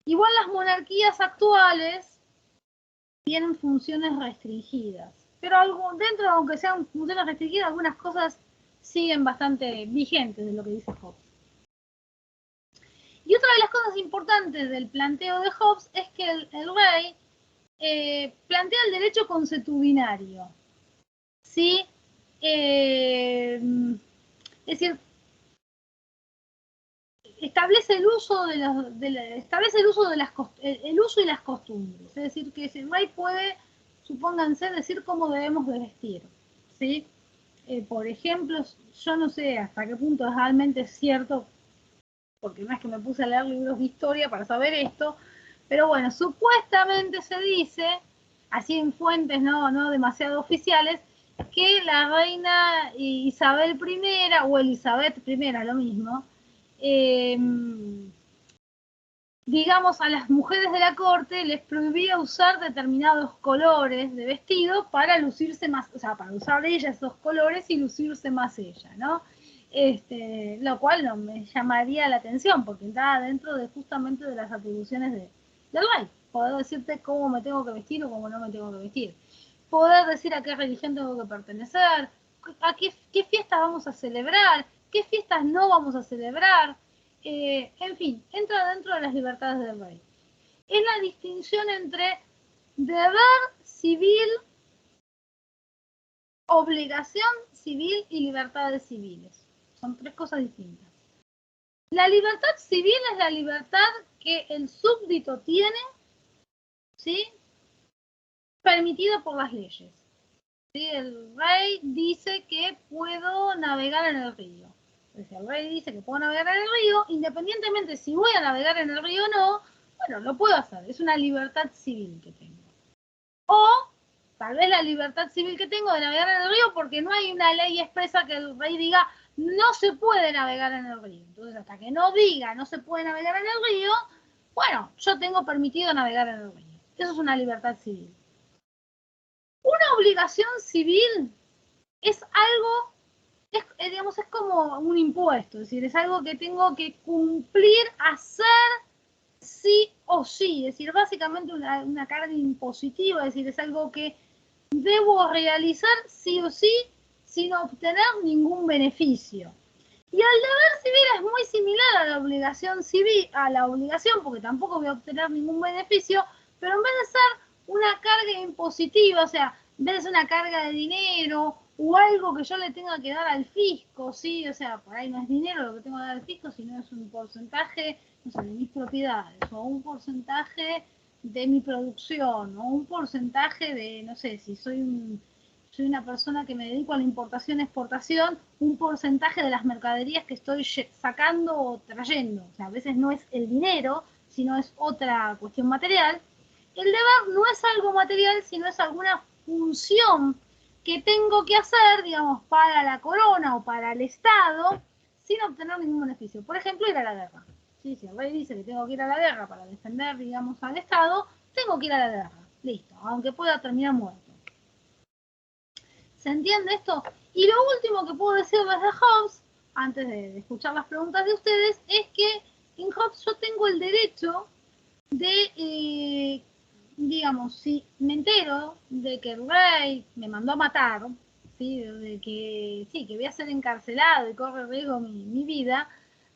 Igual las monarquías actuales tienen funciones restringidas. Pero dentro, aunque sean funciones restringidas, algunas cosas siguen bastante vigentes de lo que dice Hobbes. Y otra de las cosas importantes del planteo de Hobbes es que el rey plantea el derecho consuetudinario. ¿Sí? Es decir, establece el uso el uso y las costumbres. Es decir, que el rey puede, supónganse, decir cómo debemos de vestir. ¿Sí? Por ejemplo, yo no sé hasta qué punto realmente es cierto, porque no es que me puse a leer libros de historia para saber esto, pero bueno, supuestamente se dice, así en fuentes no demasiado oficiales, que la reina Isabel I o Elizabeth I, lo mismo, digamos, a las mujeres de la corte les prohibía usar determinados colores de vestido para lucirse más, o sea, para usar ella esos colores y lucirse más ella, ¿no? Lo cual no me llamaría la atención, porque está dentro de justamente de las atribuciones del rey. Poder decirte cómo me tengo que vestir o cómo no me tengo que vestir. Poder decir a qué religión tengo que pertenecer, a qué fiestas vamos a celebrar, qué fiestas no vamos a celebrar. En fin, entra dentro de las libertades del rey. Es la distinción entre deber civil, obligación civil y libertades civiles. Son tres cosas distintas. La libertad civil es la libertad que el súbdito tiene, ¿sí? Permitida por las leyes. ¿Sí? El rey dice que puedo navegar en el río. Si el rey dice que puedo navegar en el río, independientemente si voy a navegar en el río o no, bueno, lo puedo hacer. Es una libertad civil que tengo. O tal vez la libertad civil que tengo de navegar en el río porque no hay una ley expresa que el rey diga no se puede navegar en el río. Entonces, hasta que no diga no se puede navegar en el río, bueno, yo tengo permitido navegar en el río. Eso es una libertad civil. Una obligación civil es algo, digamos, es como un impuesto, es decir, es algo que tengo que cumplir, hacer sí o sí, es decir, básicamente una carga impositiva, es decir, es algo que debo realizar sí o sí sin obtener ningún beneficio. Y el deber civil es muy similar a la obligación civil, porque tampoco voy a obtener ningún beneficio, pero en vez de ser una carga impositiva, o sea, en vez de ser una carga de dinero o algo que yo le tenga que dar al fisco, ¿sí? O sea, por ahí no es dinero lo que tengo que dar al fisco, sino es un porcentaje, no sé, de mis propiedades, o un porcentaje de mi producción, o un porcentaje de, no sé, si soy una persona que me dedico a la importación-exportación, un porcentaje de las mercaderías que estoy sacando o trayendo. O sea, a veces no es el dinero, sino es otra cuestión material. El deber no es algo material, sino es alguna función que tengo que hacer, digamos, para la corona o para el Estado, sin obtener ningún beneficio. Por ejemplo, ir a la guerra. Sí, si el rey dice que tengo que ir a la guerra para defender, digamos, al Estado, tengo que ir a la guerra. Listo, aunque pueda terminar muerto. ¿Se entiende esto? Y lo último que puedo decir desde Hobbes, antes de escuchar las preguntas de ustedes, es que en Hobbes yo tengo el derecho de, digamos, si me entero de que el rey me mandó a matar, ¿sí? De que sí, que voy a ser encarcelado y corre riesgo mi vida,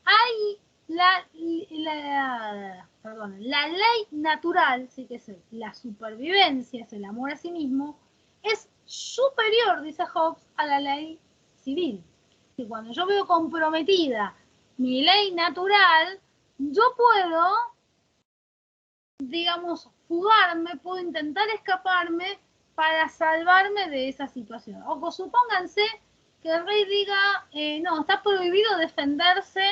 hay la ley natural, sí que es la supervivencia, es el amor a sí mismo, es superior, dice Hobbes, a la ley civil. Que cuando yo veo comprometida mi ley natural, yo puedo, digamos, fugarme, puedo intentar escaparme para salvarme de esa situación. O supónganse que el rey diga, no, está prohibido defenderse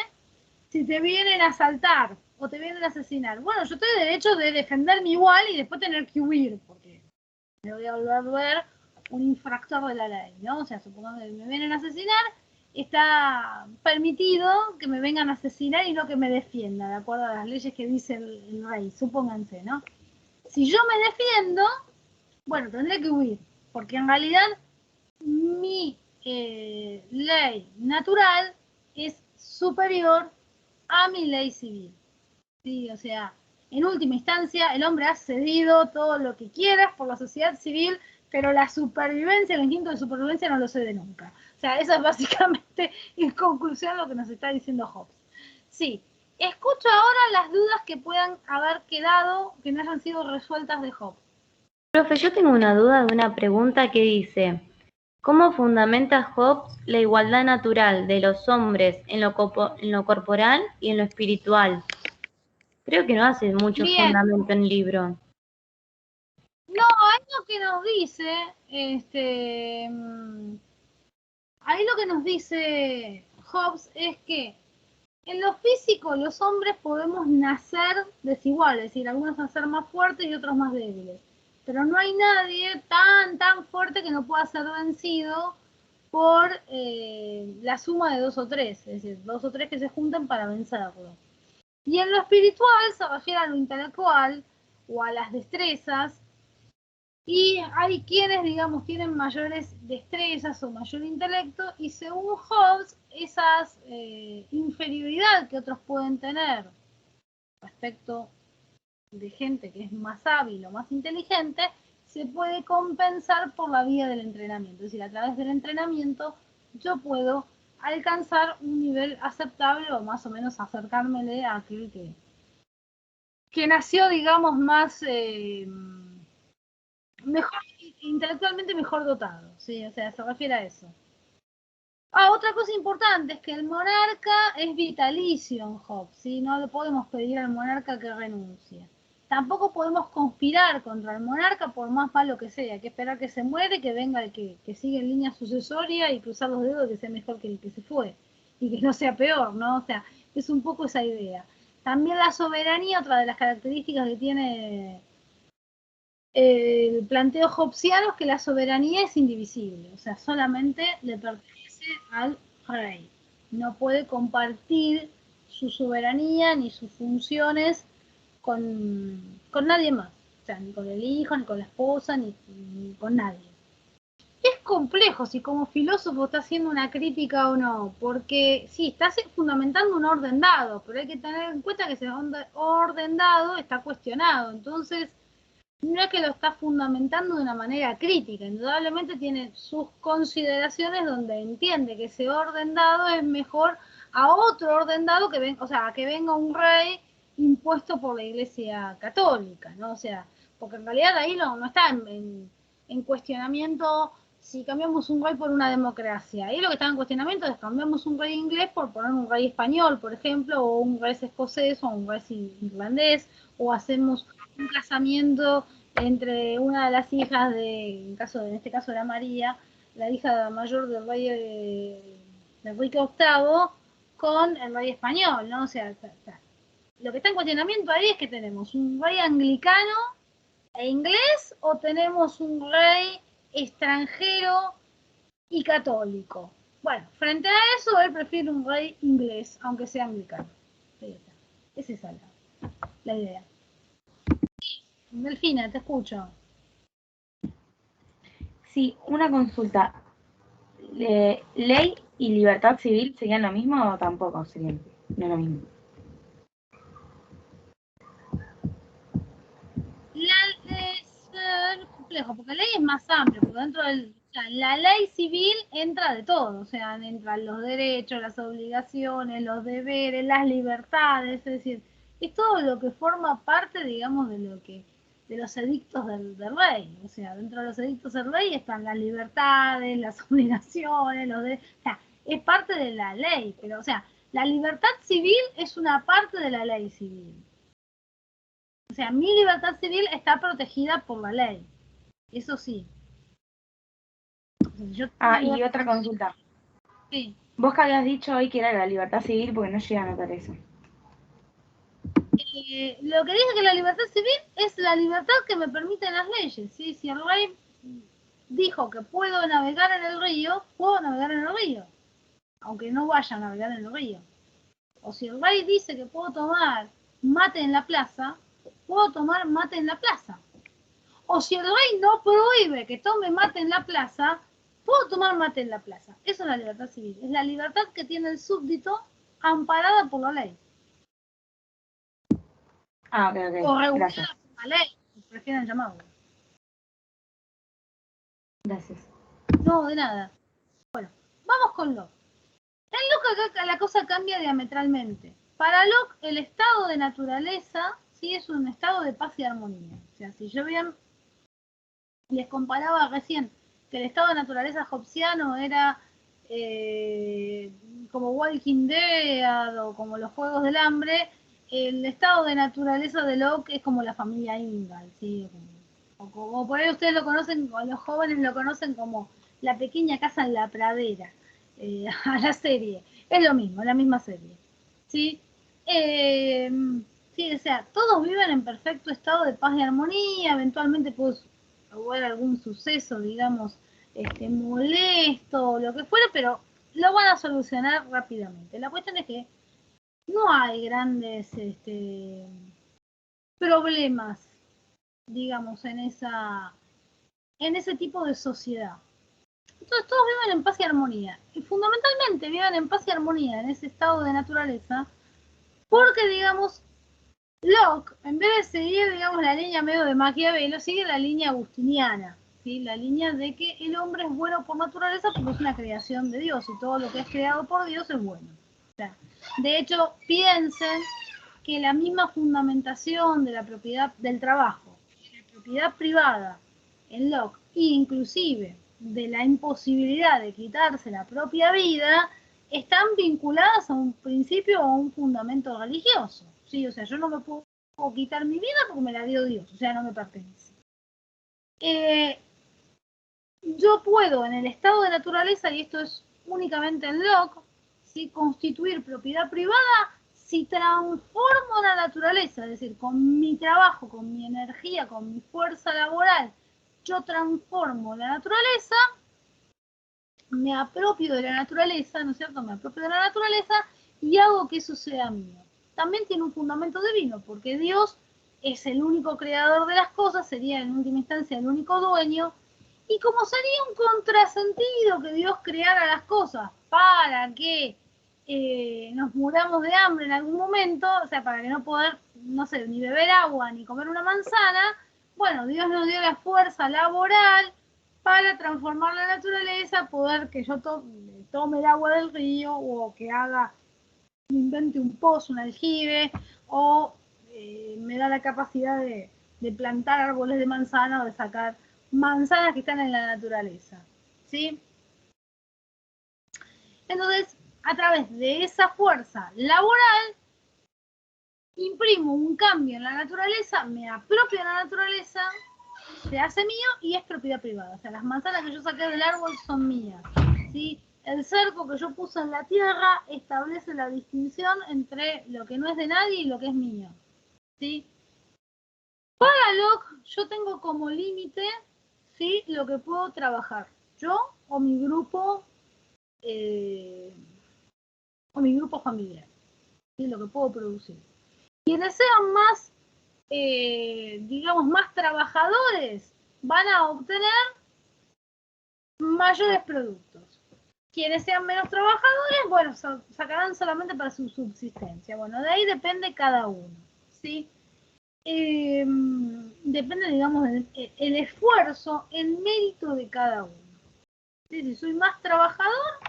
si te vienen a asaltar o te vienen a asesinar. Bueno, yo tengo derecho de defenderme igual y después tener que huir, porque me voy a volver un infractor de la ley, ¿no? O sea, supongamos que me vienen a asesinar, está permitido que me vengan a asesinar y no que me defienda, de acuerdo a las leyes que dice el rey, supónganse, ¿no? Si yo me defiendo, bueno, tendré que huir, porque en realidad mi ley natural es superior a mi ley civil. Sí, o sea, en última instancia, el hombre ha cedido todo lo que quiera por la sociedad civil, pero la supervivencia, el instinto de supervivencia no lo cede nunca. O sea, eso es básicamente, en conclusión, lo que nos está diciendo Hobbes. Sí, escucho ahora las dudas que puedan haber quedado, que no hayan sido resueltas de Hobbes. Profe, yo tengo una duda de una pregunta que dice, ¿cómo fundamenta Hobbes la igualdad natural de los hombres en lo corporal y en lo espiritual? Creo que no hace mucho Bien, fundamento en el libro. no, ahí lo que nos dice, ahí lo que nos dice Hobbes es que en lo físico los hombres podemos nacer desiguales, es decir, algunos nacer más fuertes y otros más débiles. Pero no hay nadie tan fuerte que no pueda ser vencido por la suma de dos o tres, es decir, dos o tres que se junten para vencerlo. Y en lo espiritual se refiere a lo intelectual o a las destrezas, y hay quienes, digamos, tienen mayores destrezas o mayor intelecto, y según Hobbes, esa inferioridad que otros pueden tener respecto de gente que es más hábil o más inteligente, se puede compensar por la vía del entrenamiento. Es decir, a través del entrenamiento yo puedo alcanzar un nivel aceptable o más o menos acercármele a aquel que nació, digamos, más mejor, intelectualmente mejor dotado, ¿sí? O sea, se refiere a eso. Otra cosa importante es que el monarca es vitalicio en Hobbes, ¿sí? No le podemos pedir al monarca que renuncie. Tampoco podemos conspirar contra el monarca por más malo que sea. Hay que esperar que se muere, que venga el que sigue en línea sucesoria y cruzar los dedos de que sea mejor que el que se fue. Y que no sea peor, ¿no? O sea, es un poco esa idea. También la soberanía, otra de las características que tiene el planteo hobbesiano es que la soberanía es indivisible, o sea, solamente le pertenece al rey. No puede compartir su soberanía ni sus funciones con nadie más, o sea, ni con el hijo, ni con la esposa, ni con nadie. Es complejo si como filósofo está haciendo una crítica o no, porque sí, está fundamentando un orden dado, pero hay que tener en cuenta que ese orden dado está cuestionado, entonces no es que lo está fundamentando de una manera crítica, indudablemente tiene sus consideraciones donde entiende que ese orden dado es mejor a otro orden dado que venga, o sea, que venga un rey impuesto por la Iglesia Católica, ¿no? O sea, porque en realidad ahí no está en cuestionamiento si cambiamos un rey por una democracia. Ahí lo que está en cuestionamiento es cambiamos un rey inglés por poner un rey español, por ejemplo, o un rey escocés, o un rey irlandés, o hacemos un casamiento entre una de las hijas en este caso era María, la hija mayor del rey de Enrique VIII, con el rey español, ¿no? O sea, lo que está en cuestionamiento ahí es que tenemos un rey anglicano e inglés o tenemos un rey extranjero y católico. Bueno, frente a eso, él prefiere un rey inglés, aunque sea anglicano. Ahí está. Esa es la idea. Delfina, te escucho. Sí, una consulta. ¿Ley y libertad civil serían lo mismo o tampoco serían? No es lo mismo. Es complejo, porque la ley es más amplia, porque dentro del, o sea, la ley civil entra de todo, o sea, entran los derechos, las obligaciones, los deberes, las libertades, es decir, es todo lo que forma parte, digamos, de los edictos del rey, o sea, dentro de los edictos del rey están las libertades, las obligaciones, o sea, es parte de la ley, pero, o sea, la libertad civil es una parte de la ley civil. O sea, mi libertad civil está protegida por la ley. Eso sí. Y otra consulta. Sí. Vos que habías dicho hoy que era la libertad civil, porque no llegué a notar eso. Lo que dice que la libertad civil es la libertad que me permiten las leyes. ¿Sí? Si el rey dijo que puedo navegar en el río, puedo navegar en el río. Aunque no vaya a navegar en el río. O si el rey dice que puedo tomar mate en la plaza, puedo tomar mate en la plaza. O si el rey no prohíbe que tome mate en la plaza, puedo tomar mate en la plaza. Eso es la libertad civil. Es la libertad que tiene el súbdito amparada por la ley. Ok. O regulada Gracias. por la ley, si prefieren llamarlo. Gracias. No, de nada. Bueno, vamos con Locke. En Locke acá la cosa cambia diametralmente. Para Locke, el estado de naturaleza sí es un estado de paz y armonía. O sea, si yo bien les comparaba recién que el estado de naturaleza hobbesiano era como Walking Dead o como los Juegos del Hambre, el estado de naturaleza de Locke es como la familia Ingalls, ¿sí? O por ahí ustedes lo conocen, o los jóvenes lo conocen como la pequeña casa en la pradera, a la serie. Es lo mismo, la misma serie. ¿Sí? Eh, sí, o sea, todos viven en perfecto estado de paz y armonía, eventualmente pues haber algún suceso, digamos, molesto o lo que fuera, pero lo van a solucionar rápidamente. La cuestión es que no hay grandes problemas, digamos, en ese tipo de sociedad. Entonces todos viven en paz y armonía. Y fundamentalmente viven en paz y armonía en ese estado de naturaleza, porque, digamos, Locke, en vez de seguir, digamos, la línea medio de Maquiavelo, sigue la línea agustiniana, ¿sí? La línea de que el hombre es bueno por naturaleza porque es una creación de Dios y todo lo que es creado por Dios es bueno. O sea, de hecho, piensen que la misma fundamentación de la propiedad del trabajo, de la propiedad privada en Locke, e inclusive de la imposibilidad de quitarse la propia vida, están vinculadas a un principio o a un fundamento religioso. ¿Sí? O sea, yo no me puedo quitar mi vida porque me la dio Dios, o sea, no me pertenece. Yo puedo, en el estado de naturaleza, y esto es únicamente en Locke, ¿sí? Constituir propiedad privada si transformo la naturaleza, es decir, con mi trabajo, con mi energía, con mi fuerza laboral, yo transformo la naturaleza, me apropio de la naturaleza, ¿no es cierto? Me apropio de la naturaleza y hago que eso sea mío. También tiene un fundamento divino, porque Dios es el único creador de las cosas, sería en última instancia el único dueño, y como sería un contrasentido que Dios creara las cosas para que nos muramos de hambre en algún momento, o sea, para que no poder, no sé, ni beber agua ni comer una manzana, bueno, Dios nos dio la fuerza laboral para transformar la naturaleza, poder que yo tome el agua del río o que invente un pozo, un aljibe, o me da la capacidad de plantar árboles de manzana o de sacar manzanas que están en la naturaleza, ¿sí? Entonces, a través de esa fuerza laboral, imprimo un cambio en la naturaleza, me apropio de la naturaleza, se hace mío y es propiedad privada. O sea, las manzanas que yo saqué del árbol son mías, ¿sí? El cerco que yo puse en la tierra establece la distinción entre lo que no es de nadie y lo que es mío, ¿sí? Para Locke, yo tengo como límite, ¿sí?, lo que puedo trabajar, yo o mi grupo familiar, ¿sí?, lo que puedo producir. Quienes sean más, digamos, más trabajadores, van a obtener mayores productos. Quienes sean menos trabajadores, bueno, sacarán solamente para su subsistencia. Bueno, de ahí depende cada uno, ¿sí? Depende, digamos, el esfuerzo, el mérito de cada uno. ¿Sí? Si soy más trabajador,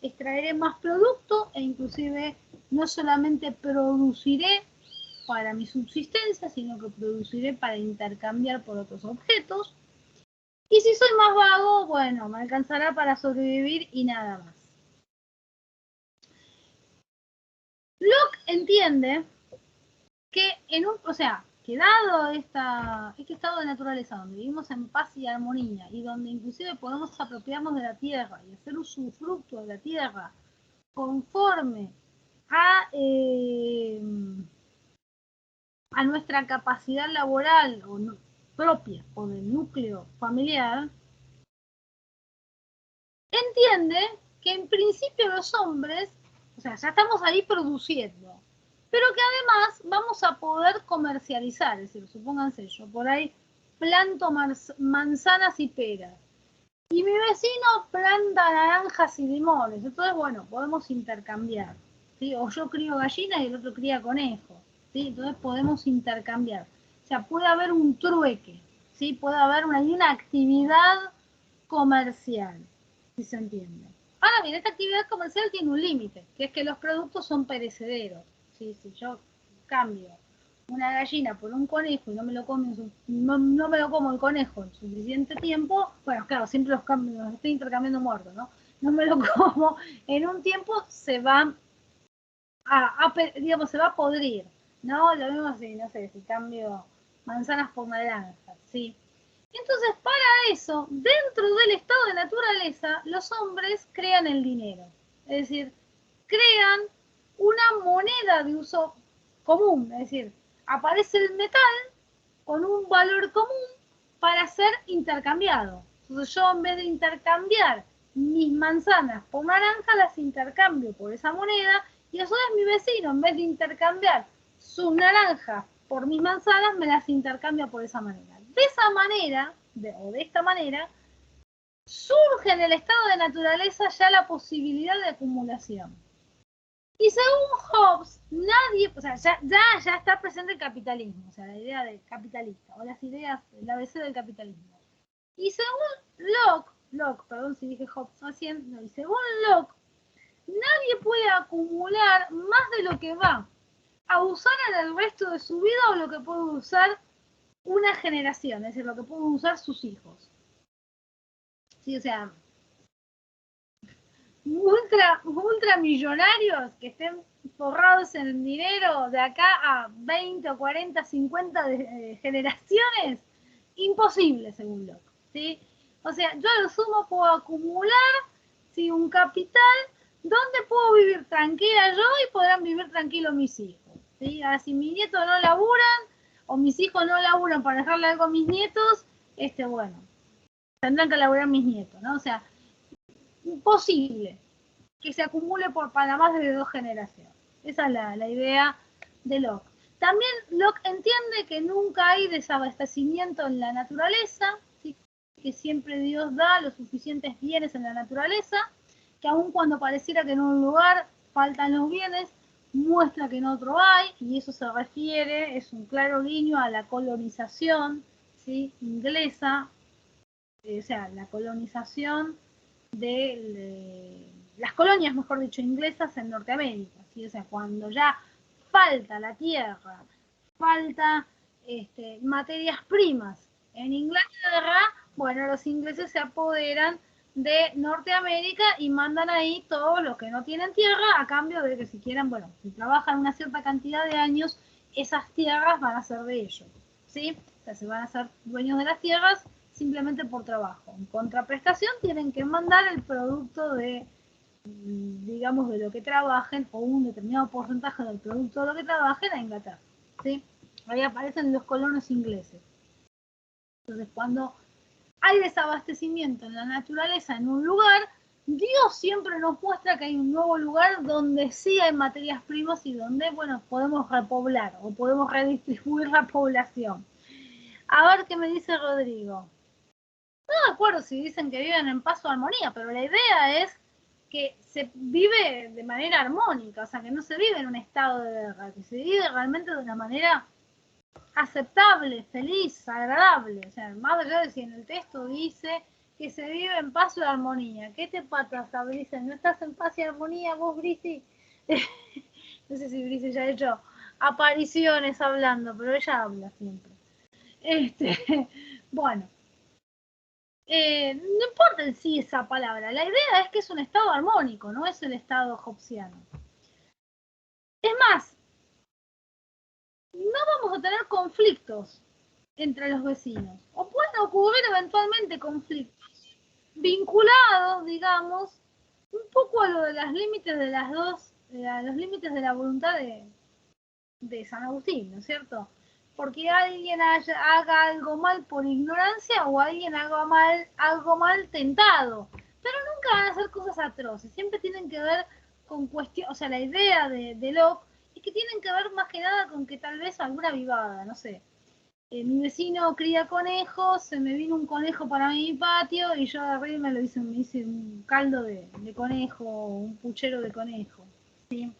extraeré más producto e inclusive no solamente produciré para mi subsistencia, sino que produciré para intercambiar por otros objetos. Y si soy más vago, bueno, me alcanzará para sobrevivir y nada más. Locke entiende que que dado este estado de naturaleza donde vivimos en paz y armonía y donde inclusive podemos apropiarnos de la tierra y hacer usufructo de la tierra conforme a nuestra capacidad laboral o no, propia o del núcleo familiar, entiende que en principio los hombres, o sea, ya estamos ahí produciendo, pero que además vamos a poder comercializar, es decir, supónganse, yo por ahí planto manzanas y peras, y mi vecino planta naranjas y limones, entonces, bueno, podemos intercambiar, ¿sí? O yo crío gallinas y el otro cría conejos, ¿sí? Entonces podemos intercambiar, o sea, puede haber un trueque, ¿sí? Puede haber una actividad comercial, si se entiende. Ahora bien, esta actividad comercial tiene un límite, que es que los productos son perecederos. ¿Sí? Si yo cambio una gallina por un conejo y no me lo como el conejo en suficiente tiempo, bueno, claro, siempre los estoy intercambiando muertos, ¿no? No me lo como, en un tiempo se va digamos, se va a podrir, ¿no? Lo mismo si, no sé, si cambio manzanas por naranjas, ¿sí? Entonces, para eso, dentro del estado de naturaleza, los hombres crean el dinero. Es decir, crean una moneda de uso común. Es decir, aparece el metal con un valor común para ser intercambiado. Entonces, yo en vez de intercambiar mis manzanas por naranjas, las intercambio por esa moneda, y a su vez mi vecino, en vez de intercambiar sus naranjas por mis manzanas, me las intercambia por esa manera. De esa manera, de esta manera, surge en el estado de naturaleza ya la posibilidad de acumulación. Y según Hobbes, nadie, o sea, ya está presente el capitalismo, o sea, la idea del capitalista, o las ideas, el ABC del capitalismo. Y según Locke, perdón si dije Hobbes recién, no, y según Locke, nadie puede acumular más de lo que va a usar en el resto de su vida o lo que puede usar una generación, es decir, lo que pueden usar sus hijos. Sí, o sea, ultramillonarios que estén forrados en dinero de acá a 20 o 40, 50 generaciones, imposible según Locke, ¿sí? O sea, yo a lo sumo puedo acumular, ¿sí?, un capital donde puedo vivir tranquila yo y podrán vivir tranquilos mis hijos, ¿sí? Ahora, si mis nietos no laburan o mis hijos no laburan para dejarle algo a mis nietos, bueno, tendrán que laburar mis nietos, ¿no? O sea, imposible que se acumule para más de 2 generaciones. Esa es la idea de Locke. También Locke entiende que nunca hay desabastecimiento en la naturaleza, ¿sí?, que siempre Dios da los suficientes bienes en la naturaleza, que aun cuando pareciera que en un lugar faltan los bienes, muestra que en otro hay, y eso se refiere, es un claro guiño a la colonización, ¿sí? Inglesa, o sea, la colonización de las colonias, mejor dicho, inglesas en Norteamérica, ¿sí? O sea, cuando ya falta la tierra, falta materias primas en Inglaterra, bueno, los ingleses se apoderan de Norteamérica y mandan ahí todo lo que no tienen tierra a cambio de que si quieren, bueno, si trabajan una cierta cantidad de años, esas tierras van a ser de ellos, ¿sí? O sea, se van a ser dueños de las tierras simplemente por trabajo. En contraprestación tienen que mandar el producto de, digamos, de lo que trabajen o un determinado porcentaje del producto de lo que trabajen a Inglaterra, ¿sí? Ahí aparecen los colonos ingleses. Entonces, cuando hay desabastecimiento en la naturaleza en un lugar, Dios siempre nos muestra que hay un nuevo lugar donde sí hay materias primas y donde, bueno, podemos repoblar o podemos redistribuir la población. A ver qué me dice Rodrigo. No me acuerdo si dicen que viven en paz o armonía, pero la idea es que se vive de manera armónica, o sea, que no se vive en un estado de guerra, que se vive realmente de una manera aceptable, feliz, agradable. O sea, más allá de si en el texto dice que se vive en paz y armonía. ¿Qué te pasa, Brice? ¿No estás en paz y armonía vos, Brice? No sé si Brice ya ha hecho apariciones hablando, pero ella habla siempre. Bueno, no importa en sí esa palabra, la idea es que es un estado armónico, no es el estado hobbesiano. Es más, no vamos a tener conflictos entre los vecinos, o pueden ocurrir eventualmente conflictos vinculados, digamos, un poco a lo de los límites de las dos, a los límites de la voluntad de San Agustín, ¿no es cierto? Porque alguien haga algo mal por ignorancia o alguien haga algo mal tentado. Pero nunca van a hacer cosas atroces. Siempre tienen que ver con cuestiones, o sea, la idea de Locke es que tienen que ver más que nada con que tal vez alguna vivada, no sé. Mi vecino cría conejos, se me vino un conejo para mi patio y yo agarré y me hice un caldo de conejo, un puchero de conejo. ¿Sí?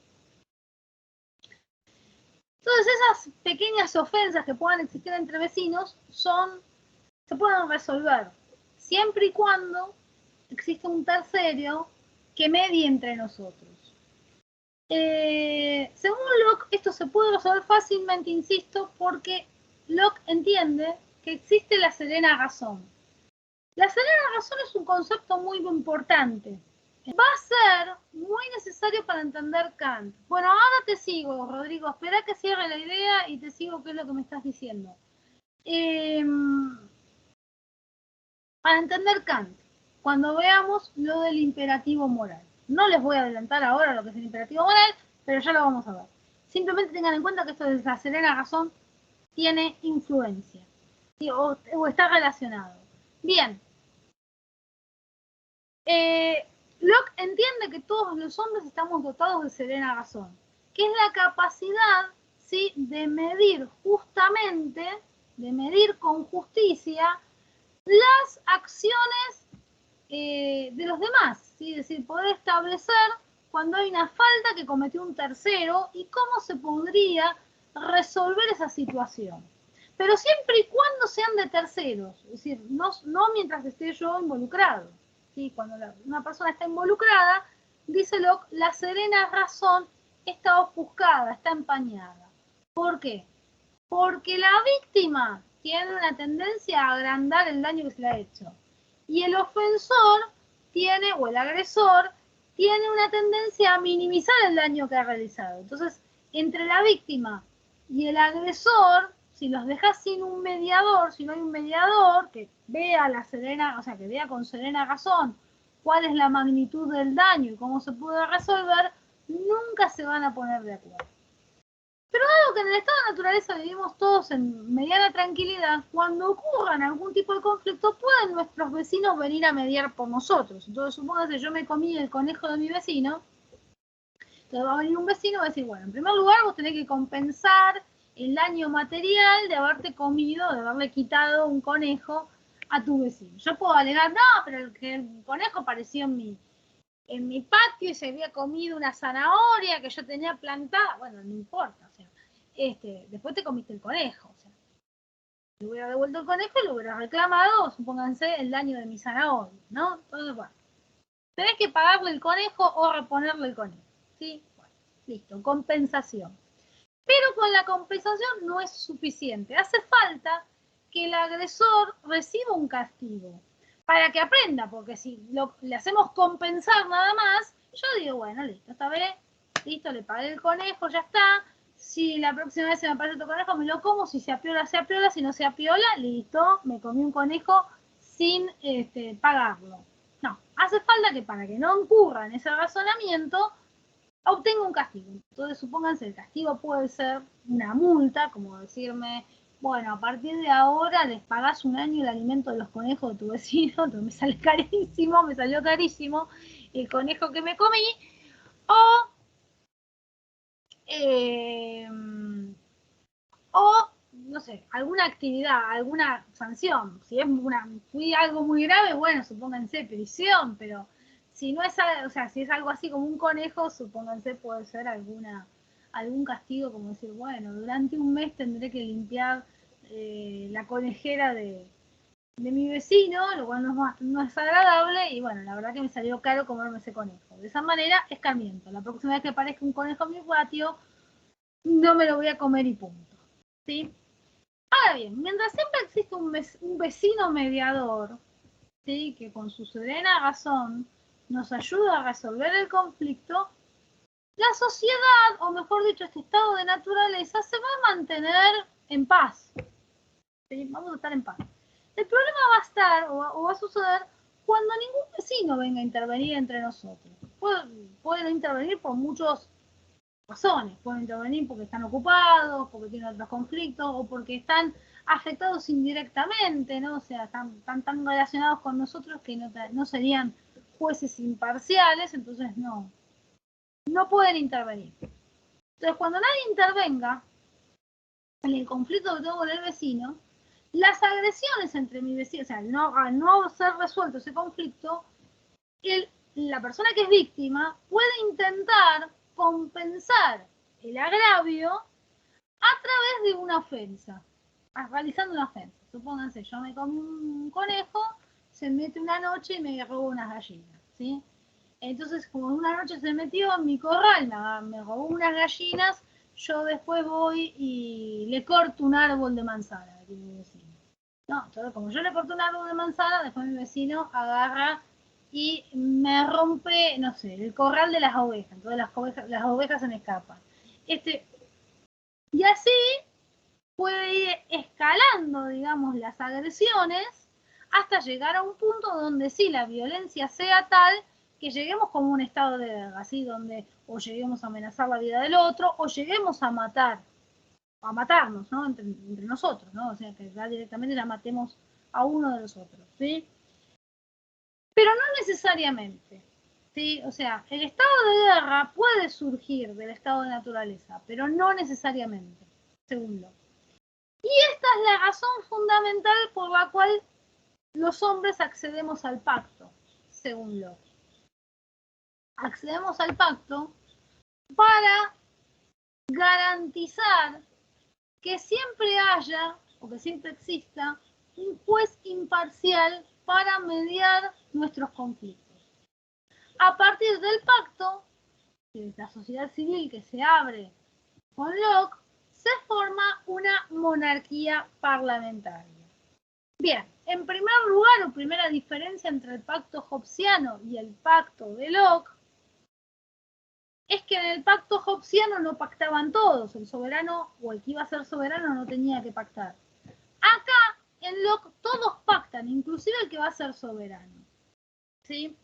Todas esas pequeñas ofensas que puedan existir entre vecinos se pueden resolver siempre y cuando exista un tercero que medie entre nosotros. Según Locke, esto se puede resolver fácilmente, insisto, porque Locke entiende que existe la serena razón. La serena razón es un concepto muy importante. Va a ser muy necesario para entender Kant. Bueno, ahora te sigo, Rodrigo. Espera que cierre la idea y te sigo qué es lo que me estás diciendo. Para entender Kant, cuando veamos lo del imperativo moral. No les voy a adelantar ahora lo que es el imperativo moral, pero ya lo vamos a ver. Simplemente tengan en cuenta que esto de la serena razón tiene influencia, ¿sí? o está relacionado. Bien. Locke entiende que todos los hombres estamos dotados de serena razón, que es la capacidad, ¿sí?, de medir justamente, de medir con justicia las acciones de los demás, ¿sí? Es decir, poder establecer cuando hay una falta que cometió un tercero y cómo se podría resolver esa situación. Pero siempre y cuando sean de terceros, es decir, no mientras esté yo involucrado. ¿Sí? Cuando una persona está involucrada, dice Locke, la serena razón está ofuscada, está empañada. ¿Por qué? Porque la víctima tiene una tendencia a agrandar el daño que se le ha hecho. Y el ofensor tiene, o el agresor, tiene una tendencia a minimizar el daño que ha realizado. Entonces, entre la víctima y el agresor, si los dejas sin un mediador, si no hay un mediador que vea la serena, o sea, que vea con serena razón cuál es la magnitud del daño y cómo se puede resolver, nunca se van a poner de acuerdo. Pero dado que en el estado de naturaleza vivimos todos en mediana tranquilidad, cuando ocurran algún tipo de conflicto, pueden nuestros vecinos venir a mediar por nosotros. Entonces, supóngase, yo me comí el conejo de mi vecino, entonces va a venir un vecino y va a decir, bueno, en primer lugar vos tenés que compensar el daño material de haberte comido, de haberle quitado un conejo a tu vecino. Yo puedo alegar, no, pero el conejo apareció en mi patio y se había comido una zanahoria que yo tenía plantada. Bueno, no importa, o sea, después te comiste el conejo. O sea. le hubiera devuelto el conejo y le hubiera reclamado, supónganse, el daño de mi zanahoria, ¿no? Entonces, bueno, tenés que pagarle el conejo o reponerle el conejo, ¿sí? Bueno, listo, compensación. Pero con la compensación no es suficiente. Hace falta que el agresor reciba un castigo para que aprenda, porque si le hacemos compensar nada más, yo digo, bueno, listo, esta vez, listo, le pagué el conejo, ya está. Si la próxima vez se me aparece otro conejo, me lo como. Si se apiola, se apiola. Si no se apiola, listo, me comí un conejo sin pagarlo. No, hace falta que para que no ocurra en ese razonamiento, obtengo un castigo. Entonces, supónganse, el castigo puede ser una multa, como decirme, bueno, a partir de ahora les pagás un año el alimento de los conejos de tu vecino, entonces me sale carísimo, me salió carísimo el conejo que me comí, o, eh, o no sé, alguna actividad, alguna sanción. Si es fui algo muy grave, bueno, supónganse prisión, pero si no es, o sea, si es algo así como un conejo, supónganse puede ser algún castigo, como decir, bueno, durante un mes tendré que limpiar la conejera de mi vecino, lo cual no es agradable, y bueno, la verdad que me salió caro comerme ese conejo. De esa manera, escarmiento. La próxima vez que aparezca un conejo en mi patio, no me lo voy a comer y punto. ¿Sí? Ahora bien, mientras siempre existe un vecino mediador, ¿sí? Que con su serena razón nos ayuda a resolver el conflicto, la sociedad, o mejor dicho, este estado de naturaleza, se va a mantener en paz. ¿Sí? Vamos a estar en paz. El problema va a estar, o va a suceder, cuando ningún vecino venga a intervenir entre nosotros. Pueden intervenir por muchos razones. Pueden intervenir porque están ocupados, porque tienen otros conflictos o porque están afectados indirectamente, ¿no? O sea, están tan relacionados con nosotros que no serían jueces imparciales, entonces no pueden intervenir. Entonces, cuando nadie intervenga en el conflicto que tengo con el vecino, las agresiones entre mi vecino, o sea, al no ser resuelto ese conflicto, la persona que es víctima puede intentar compensar el agravio a través de una ofensa, realizando una ofensa. Supónganse, yo me comí un conejo, se mete una noche y me robó unas gallinas, ¿sí? Entonces, como una noche se metió en mi corral, me robó unas gallinas, yo después voy y le corto un árbol de manzana de mi vecino. No, entonces como yo le corto un árbol de manzana, después mi vecino agarra y me rompe, no sé, el corral de las ovejas. Entonces las ovejas se me escapan. Y así puede ir escalando, digamos, las agresiones hasta llegar a un punto donde sí la violencia sea tal que lleguemos como un estado de guerra, ¿sí? Donde o lleguemos a amenazar la vida del otro o lleguemos a matarnos, ¿no? Entre nosotros, ¿no? O sea, que ya directamente ya matemos a uno de los otros, ¿sí? Pero no necesariamente, ¿sí? O sea, el estado de guerra puede surgir del estado de naturaleza, pero no necesariamente, según Locke. Y esta es la razón fundamental por la cual los hombres accedemos al pacto, según Locke. Accedemos al pacto para garantizar que siempre haya, o que siempre exista, un juez imparcial para mediar nuestros conflictos. A partir del pacto, de la sociedad civil que se abre con Locke, se forma una monarquía parlamentaria. Bien, en primer lugar, o primera diferencia entre el pacto hobbesiano y el pacto de Locke, es que en el pacto hobbesiano no pactaban todos, el soberano o el que iba a ser soberano no tenía que pactar. Acá, en Locke, todos pactan, inclusive el que va a ser soberano. ¿Sí?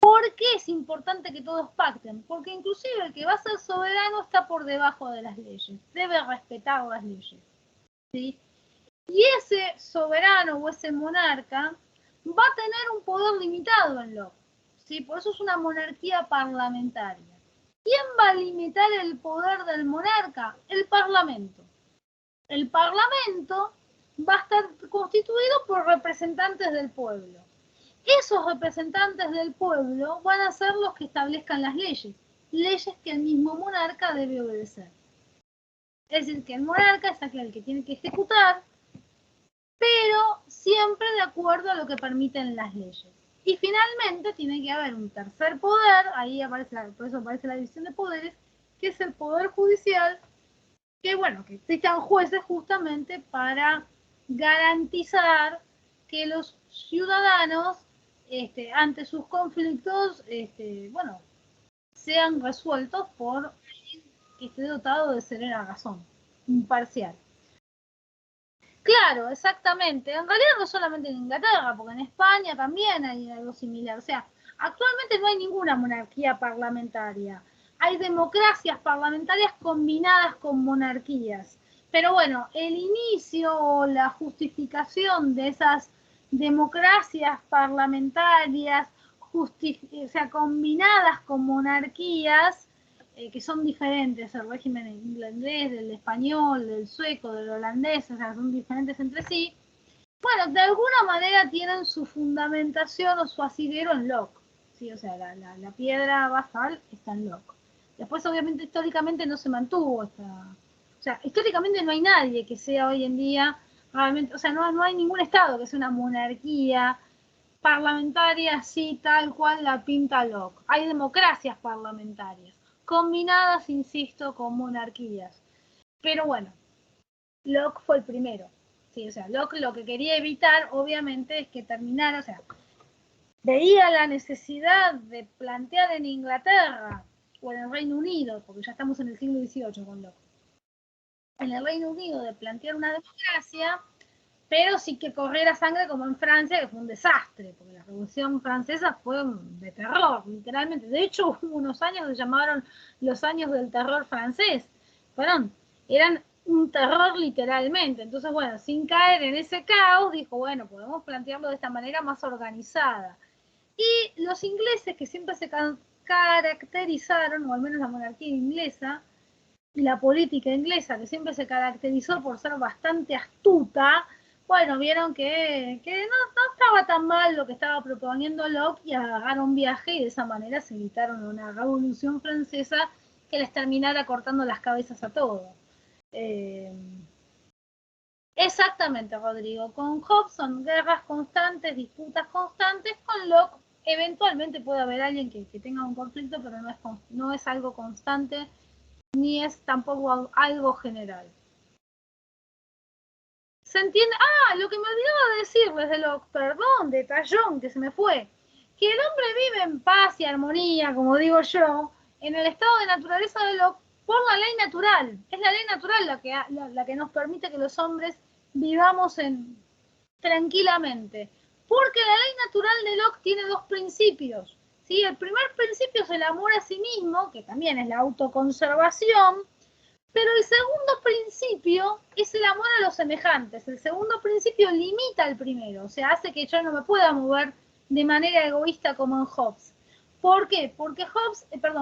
¿Por qué es importante que todos pacten? Porque inclusive el que va a ser soberano está por debajo de las leyes, debe respetar las leyes. ¿Sí? Y ese soberano o ese monarca va a tener un poder limitado en Locke. ¿Sí? Por eso es una monarquía parlamentaria. ¿Quién va a limitar el poder del monarca? El Parlamento. El Parlamento va a estar constituido por representantes del pueblo. Esos representantes del pueblo van a ser los que establezcan las leyes que el mismo monarca debe obedecer. Es decir, que el monarca es aquel que tiene que ejecutar pero siempre de acuerdo a lo que permiten las leyes. Y finalmente tiene que haber un tercer poder, ahí aparece, por eso aparece la división de poderes, que es el poder judicial, que bueno, que existan jueces justamente para garantizar que los ciudadanos ante sus conflictos, bueno, sean resueltos por alguien que esté dotado de serena razón, imparcial. Claro, exactamente. En realidad no solamente en Inglaterra, porque en España también hay algo similar. O sea, actualmente no hay ninguna monarquía parlamentaria. Hay democracias parlamentarias combinadas con monarquías. Pero bueno, el inicio o la justificación de esas democracias parlamentarias, o sea, combinadas con monarquías, que son diferentes, el régimen inglés, del español, del sueco, del holandés, o sea, son diferentes entre sí, bueno, de alguna manera tienen su fundamentación o su asidero en Locke, ¿sí? O sea, la piedra basal está en Locke. Después, obviamente, históricamente no se mantuvo esta... O sea, históricamente no hay nadie que sea hoy en día realmente... O sea, no hay ningún estado que sea una monarquía parlamentaria así, tal cual la pinta Locke. Hay democracias parlamentarias, combinadas, insisto, con monarquías. Pero bueno, Locke fue el primero. Sí, o sea, Locke lo que quería evitar, obviamente, es que terminara, o sea, veía la necesidad de plantear en Inglaterra o en el Reino Unido, porque ya estamos en el siglo XVIII con Locke, en el Reino Unido de plantear una democracia, pero sí que corriera sangre como en Francia, que fue un desastre, porque la Revolución Francesa fue de terror, literalmente. De hecho, hubo unos años que se llamaron los años del terror francés. Eran un terror literalmente. Entonces, bueno, sin caer en ese caos, dijo, bueno, podemos plantearlo de esta manera más organizada. Y los ingleses, que siempre se caracterizaron, o al menos la monarquía inglesa, y la política inglesa, que siempre se caracterizó por ser bastante astuta, bueno, vieron que no estaba tan mal lo que estaba proponiendo Locke y agarraron viaje y de esa manera se evitaron una revolución francesa que les terminara cortando las cabezas a todos. Exactamente, Rodrigo. Con Hobbes son guerras constantes, disputas constantes. Con Locke eventualmente puede haber alguien que tenga un conflicto, pero no es algo constante ni es tampoco algo general. ¿Se entiende? Ah, lo que me olvidaba de decirles de Locke, perdón, detallón que se me fue, que el hombre vive en paz y armonía, como digo yo, en el estado de naturaleza de Locke por la ley natural. Es la ley natural la que nos permite que los hombres vivamos tranquilamente. Porque la ley natural de Locke tiene dos principios. ¿Sí? El primer principio es el amor a sí mismo, que también es la autoconservación, pero el segundo principio es el amor a los semejantes. El segundo principio limita al primero, o sea, hace que yo no me pueda mover de manera egoísta como en Hobbes. ¿Por qué? Porque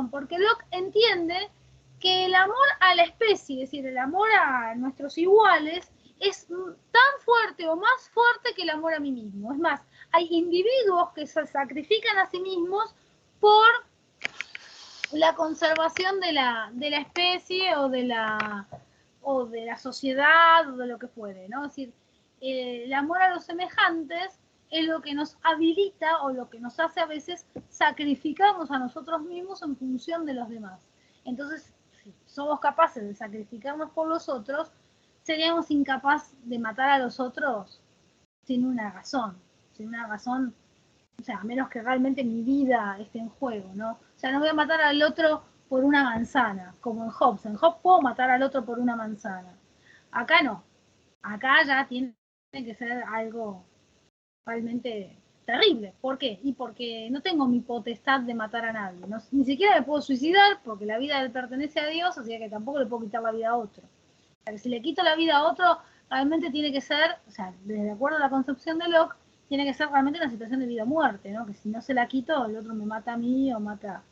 porque Locke entiende que el amor a la especie, es decir, el amor a nuestros iguales, es tan fuerte o más fuerte que el amor a mí mismo. Es más, hay individuos que se sacrifican a sí mismos por la conservación de la especie o de la sociedad o de lo que fuere, ¿no? Es decir, el amor a los semejantes es lo que nos habilita o lo que nos hace a veces sacrificarnos a nosotros mismos en función de los demás. Entonces, si somos capaces de sacrificarnos por los otros, seríamos incapaces de matar a los otros sin una razón, o sea, a menos que realmente mi vida esté en juego, ¿no? O sea, no voy a matar al otro por una manzana, como en Hobbes. En Hobbes puedo matar al otro por una manzana. Acá no. Acá ya tiene que ser algo realmente terrible. ¿Por qué? Y porque no tengo mi potestad de matar a nadie. No, ni siquiera me puedo suicidar porque la vida le pertenece a Dios, así que tampoco le puedo quitar la vida a otro. O sea, que si le quito la vida a otro, realmente tiene que ser, o sea, de acuerdo a la concepción de Locke, tiene que ser realmente una situación de vida o muerte, ¿no? Que si no se la quito, el otro me mata a mí o mata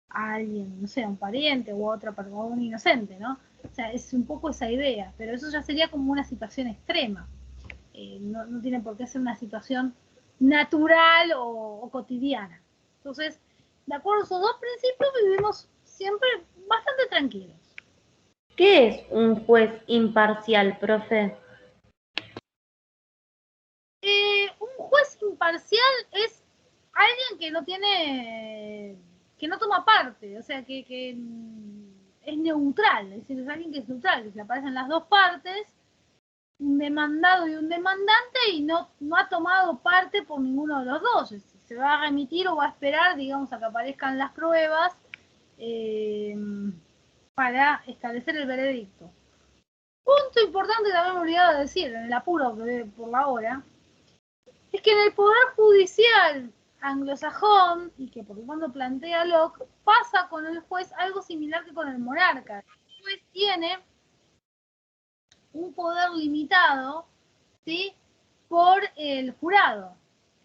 a alguien, no sé, a un pariente o a otra persona, o a un inocente, ¿no? O sea, es un poco esa idea, pero eso ya sería como una situación extrema. No tiene por qué ser una situación natural o cotidiana. Entonces, de acuerdo a esos dos principios, vivimos siempre bastante tranquilos. ¿Qué es un juez imparcial, profe? imparcial es alguien que no tiene, que no toma parte, o sea, que es neutral, es decir, es alguien que es neutral, que se aparecen las dos partes, un demandado y un demandante, y no ha tomado parte por ninguno de los dos. Se va a remitir o va a esperar, digamos, a que aparezcan las pruebas para establecer el veredicto. Punto importante también me olvidaba de decir, en el apuro por la hora, es que en el Poder Judicial anglosajón, y que por lo tanto plantea Locke, pasa con el juez algo similar que con el monarca. El juez tiene un poder limitado, ¿sí?, por el jurado,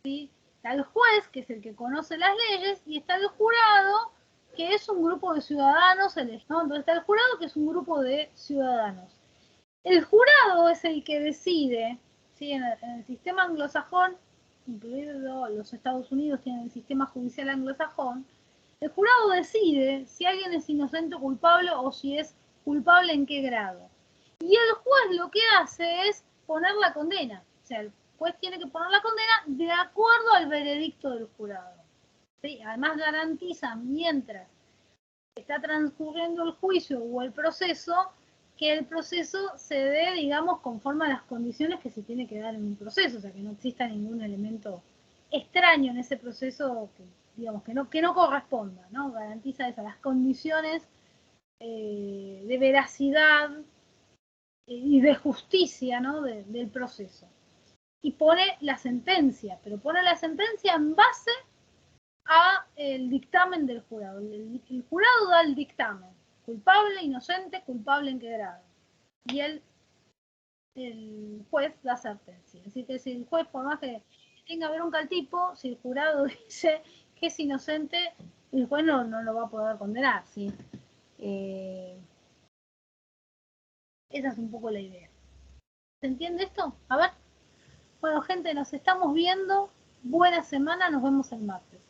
¿sí? Está el juez, que es el que conoce las leyes, y está el jurado, que es un grupo de ciudadanos elegidos, ¿no? Entonces está el jurado, que es un grupo de ciudadanos. El jurado es el que decide, ¿sí? En el sistema anglosajón, incluido los Estados Unidos tienen el sistema judicial anglosajón, el jurado decide si alguien es inocente o culpable, o si es culpable en qué grado. Y el juez lo que hace es poner la condena. O sea, el juez tiene que poner la condena de acuerdo al veredicto del jurado, ¿sí? Además garantiza, mientras está transcurriendo el juicio o el proceso, que el proceso se dé, digamos, conforme a las condiciones que se tiene que dar en un proceso, o sea, que no exista ningún elemento extraño en ese proceso que, digamos, que no corresponda, ¿no? Garantiza esas, las condiciones de veracidad y de justicia, ¿no?, del proceso. Y pone la sentencia, pero pone la sentencia en base a el dictamen del jurado. El jurado da el dictamen: culpable, inocente, culpable en qué grado. Y el juez da sentencia. Así que si el juez, por más que tenga bronca al tipo, si el jurado dice que es inocente, el juez no lo va a poder condenar, ¿sí? Esa es un poco la idea. ¿Se entiende esto? A ver. Bueno, gente, nos estamos viendo. Buena semana, nos vemos el martes.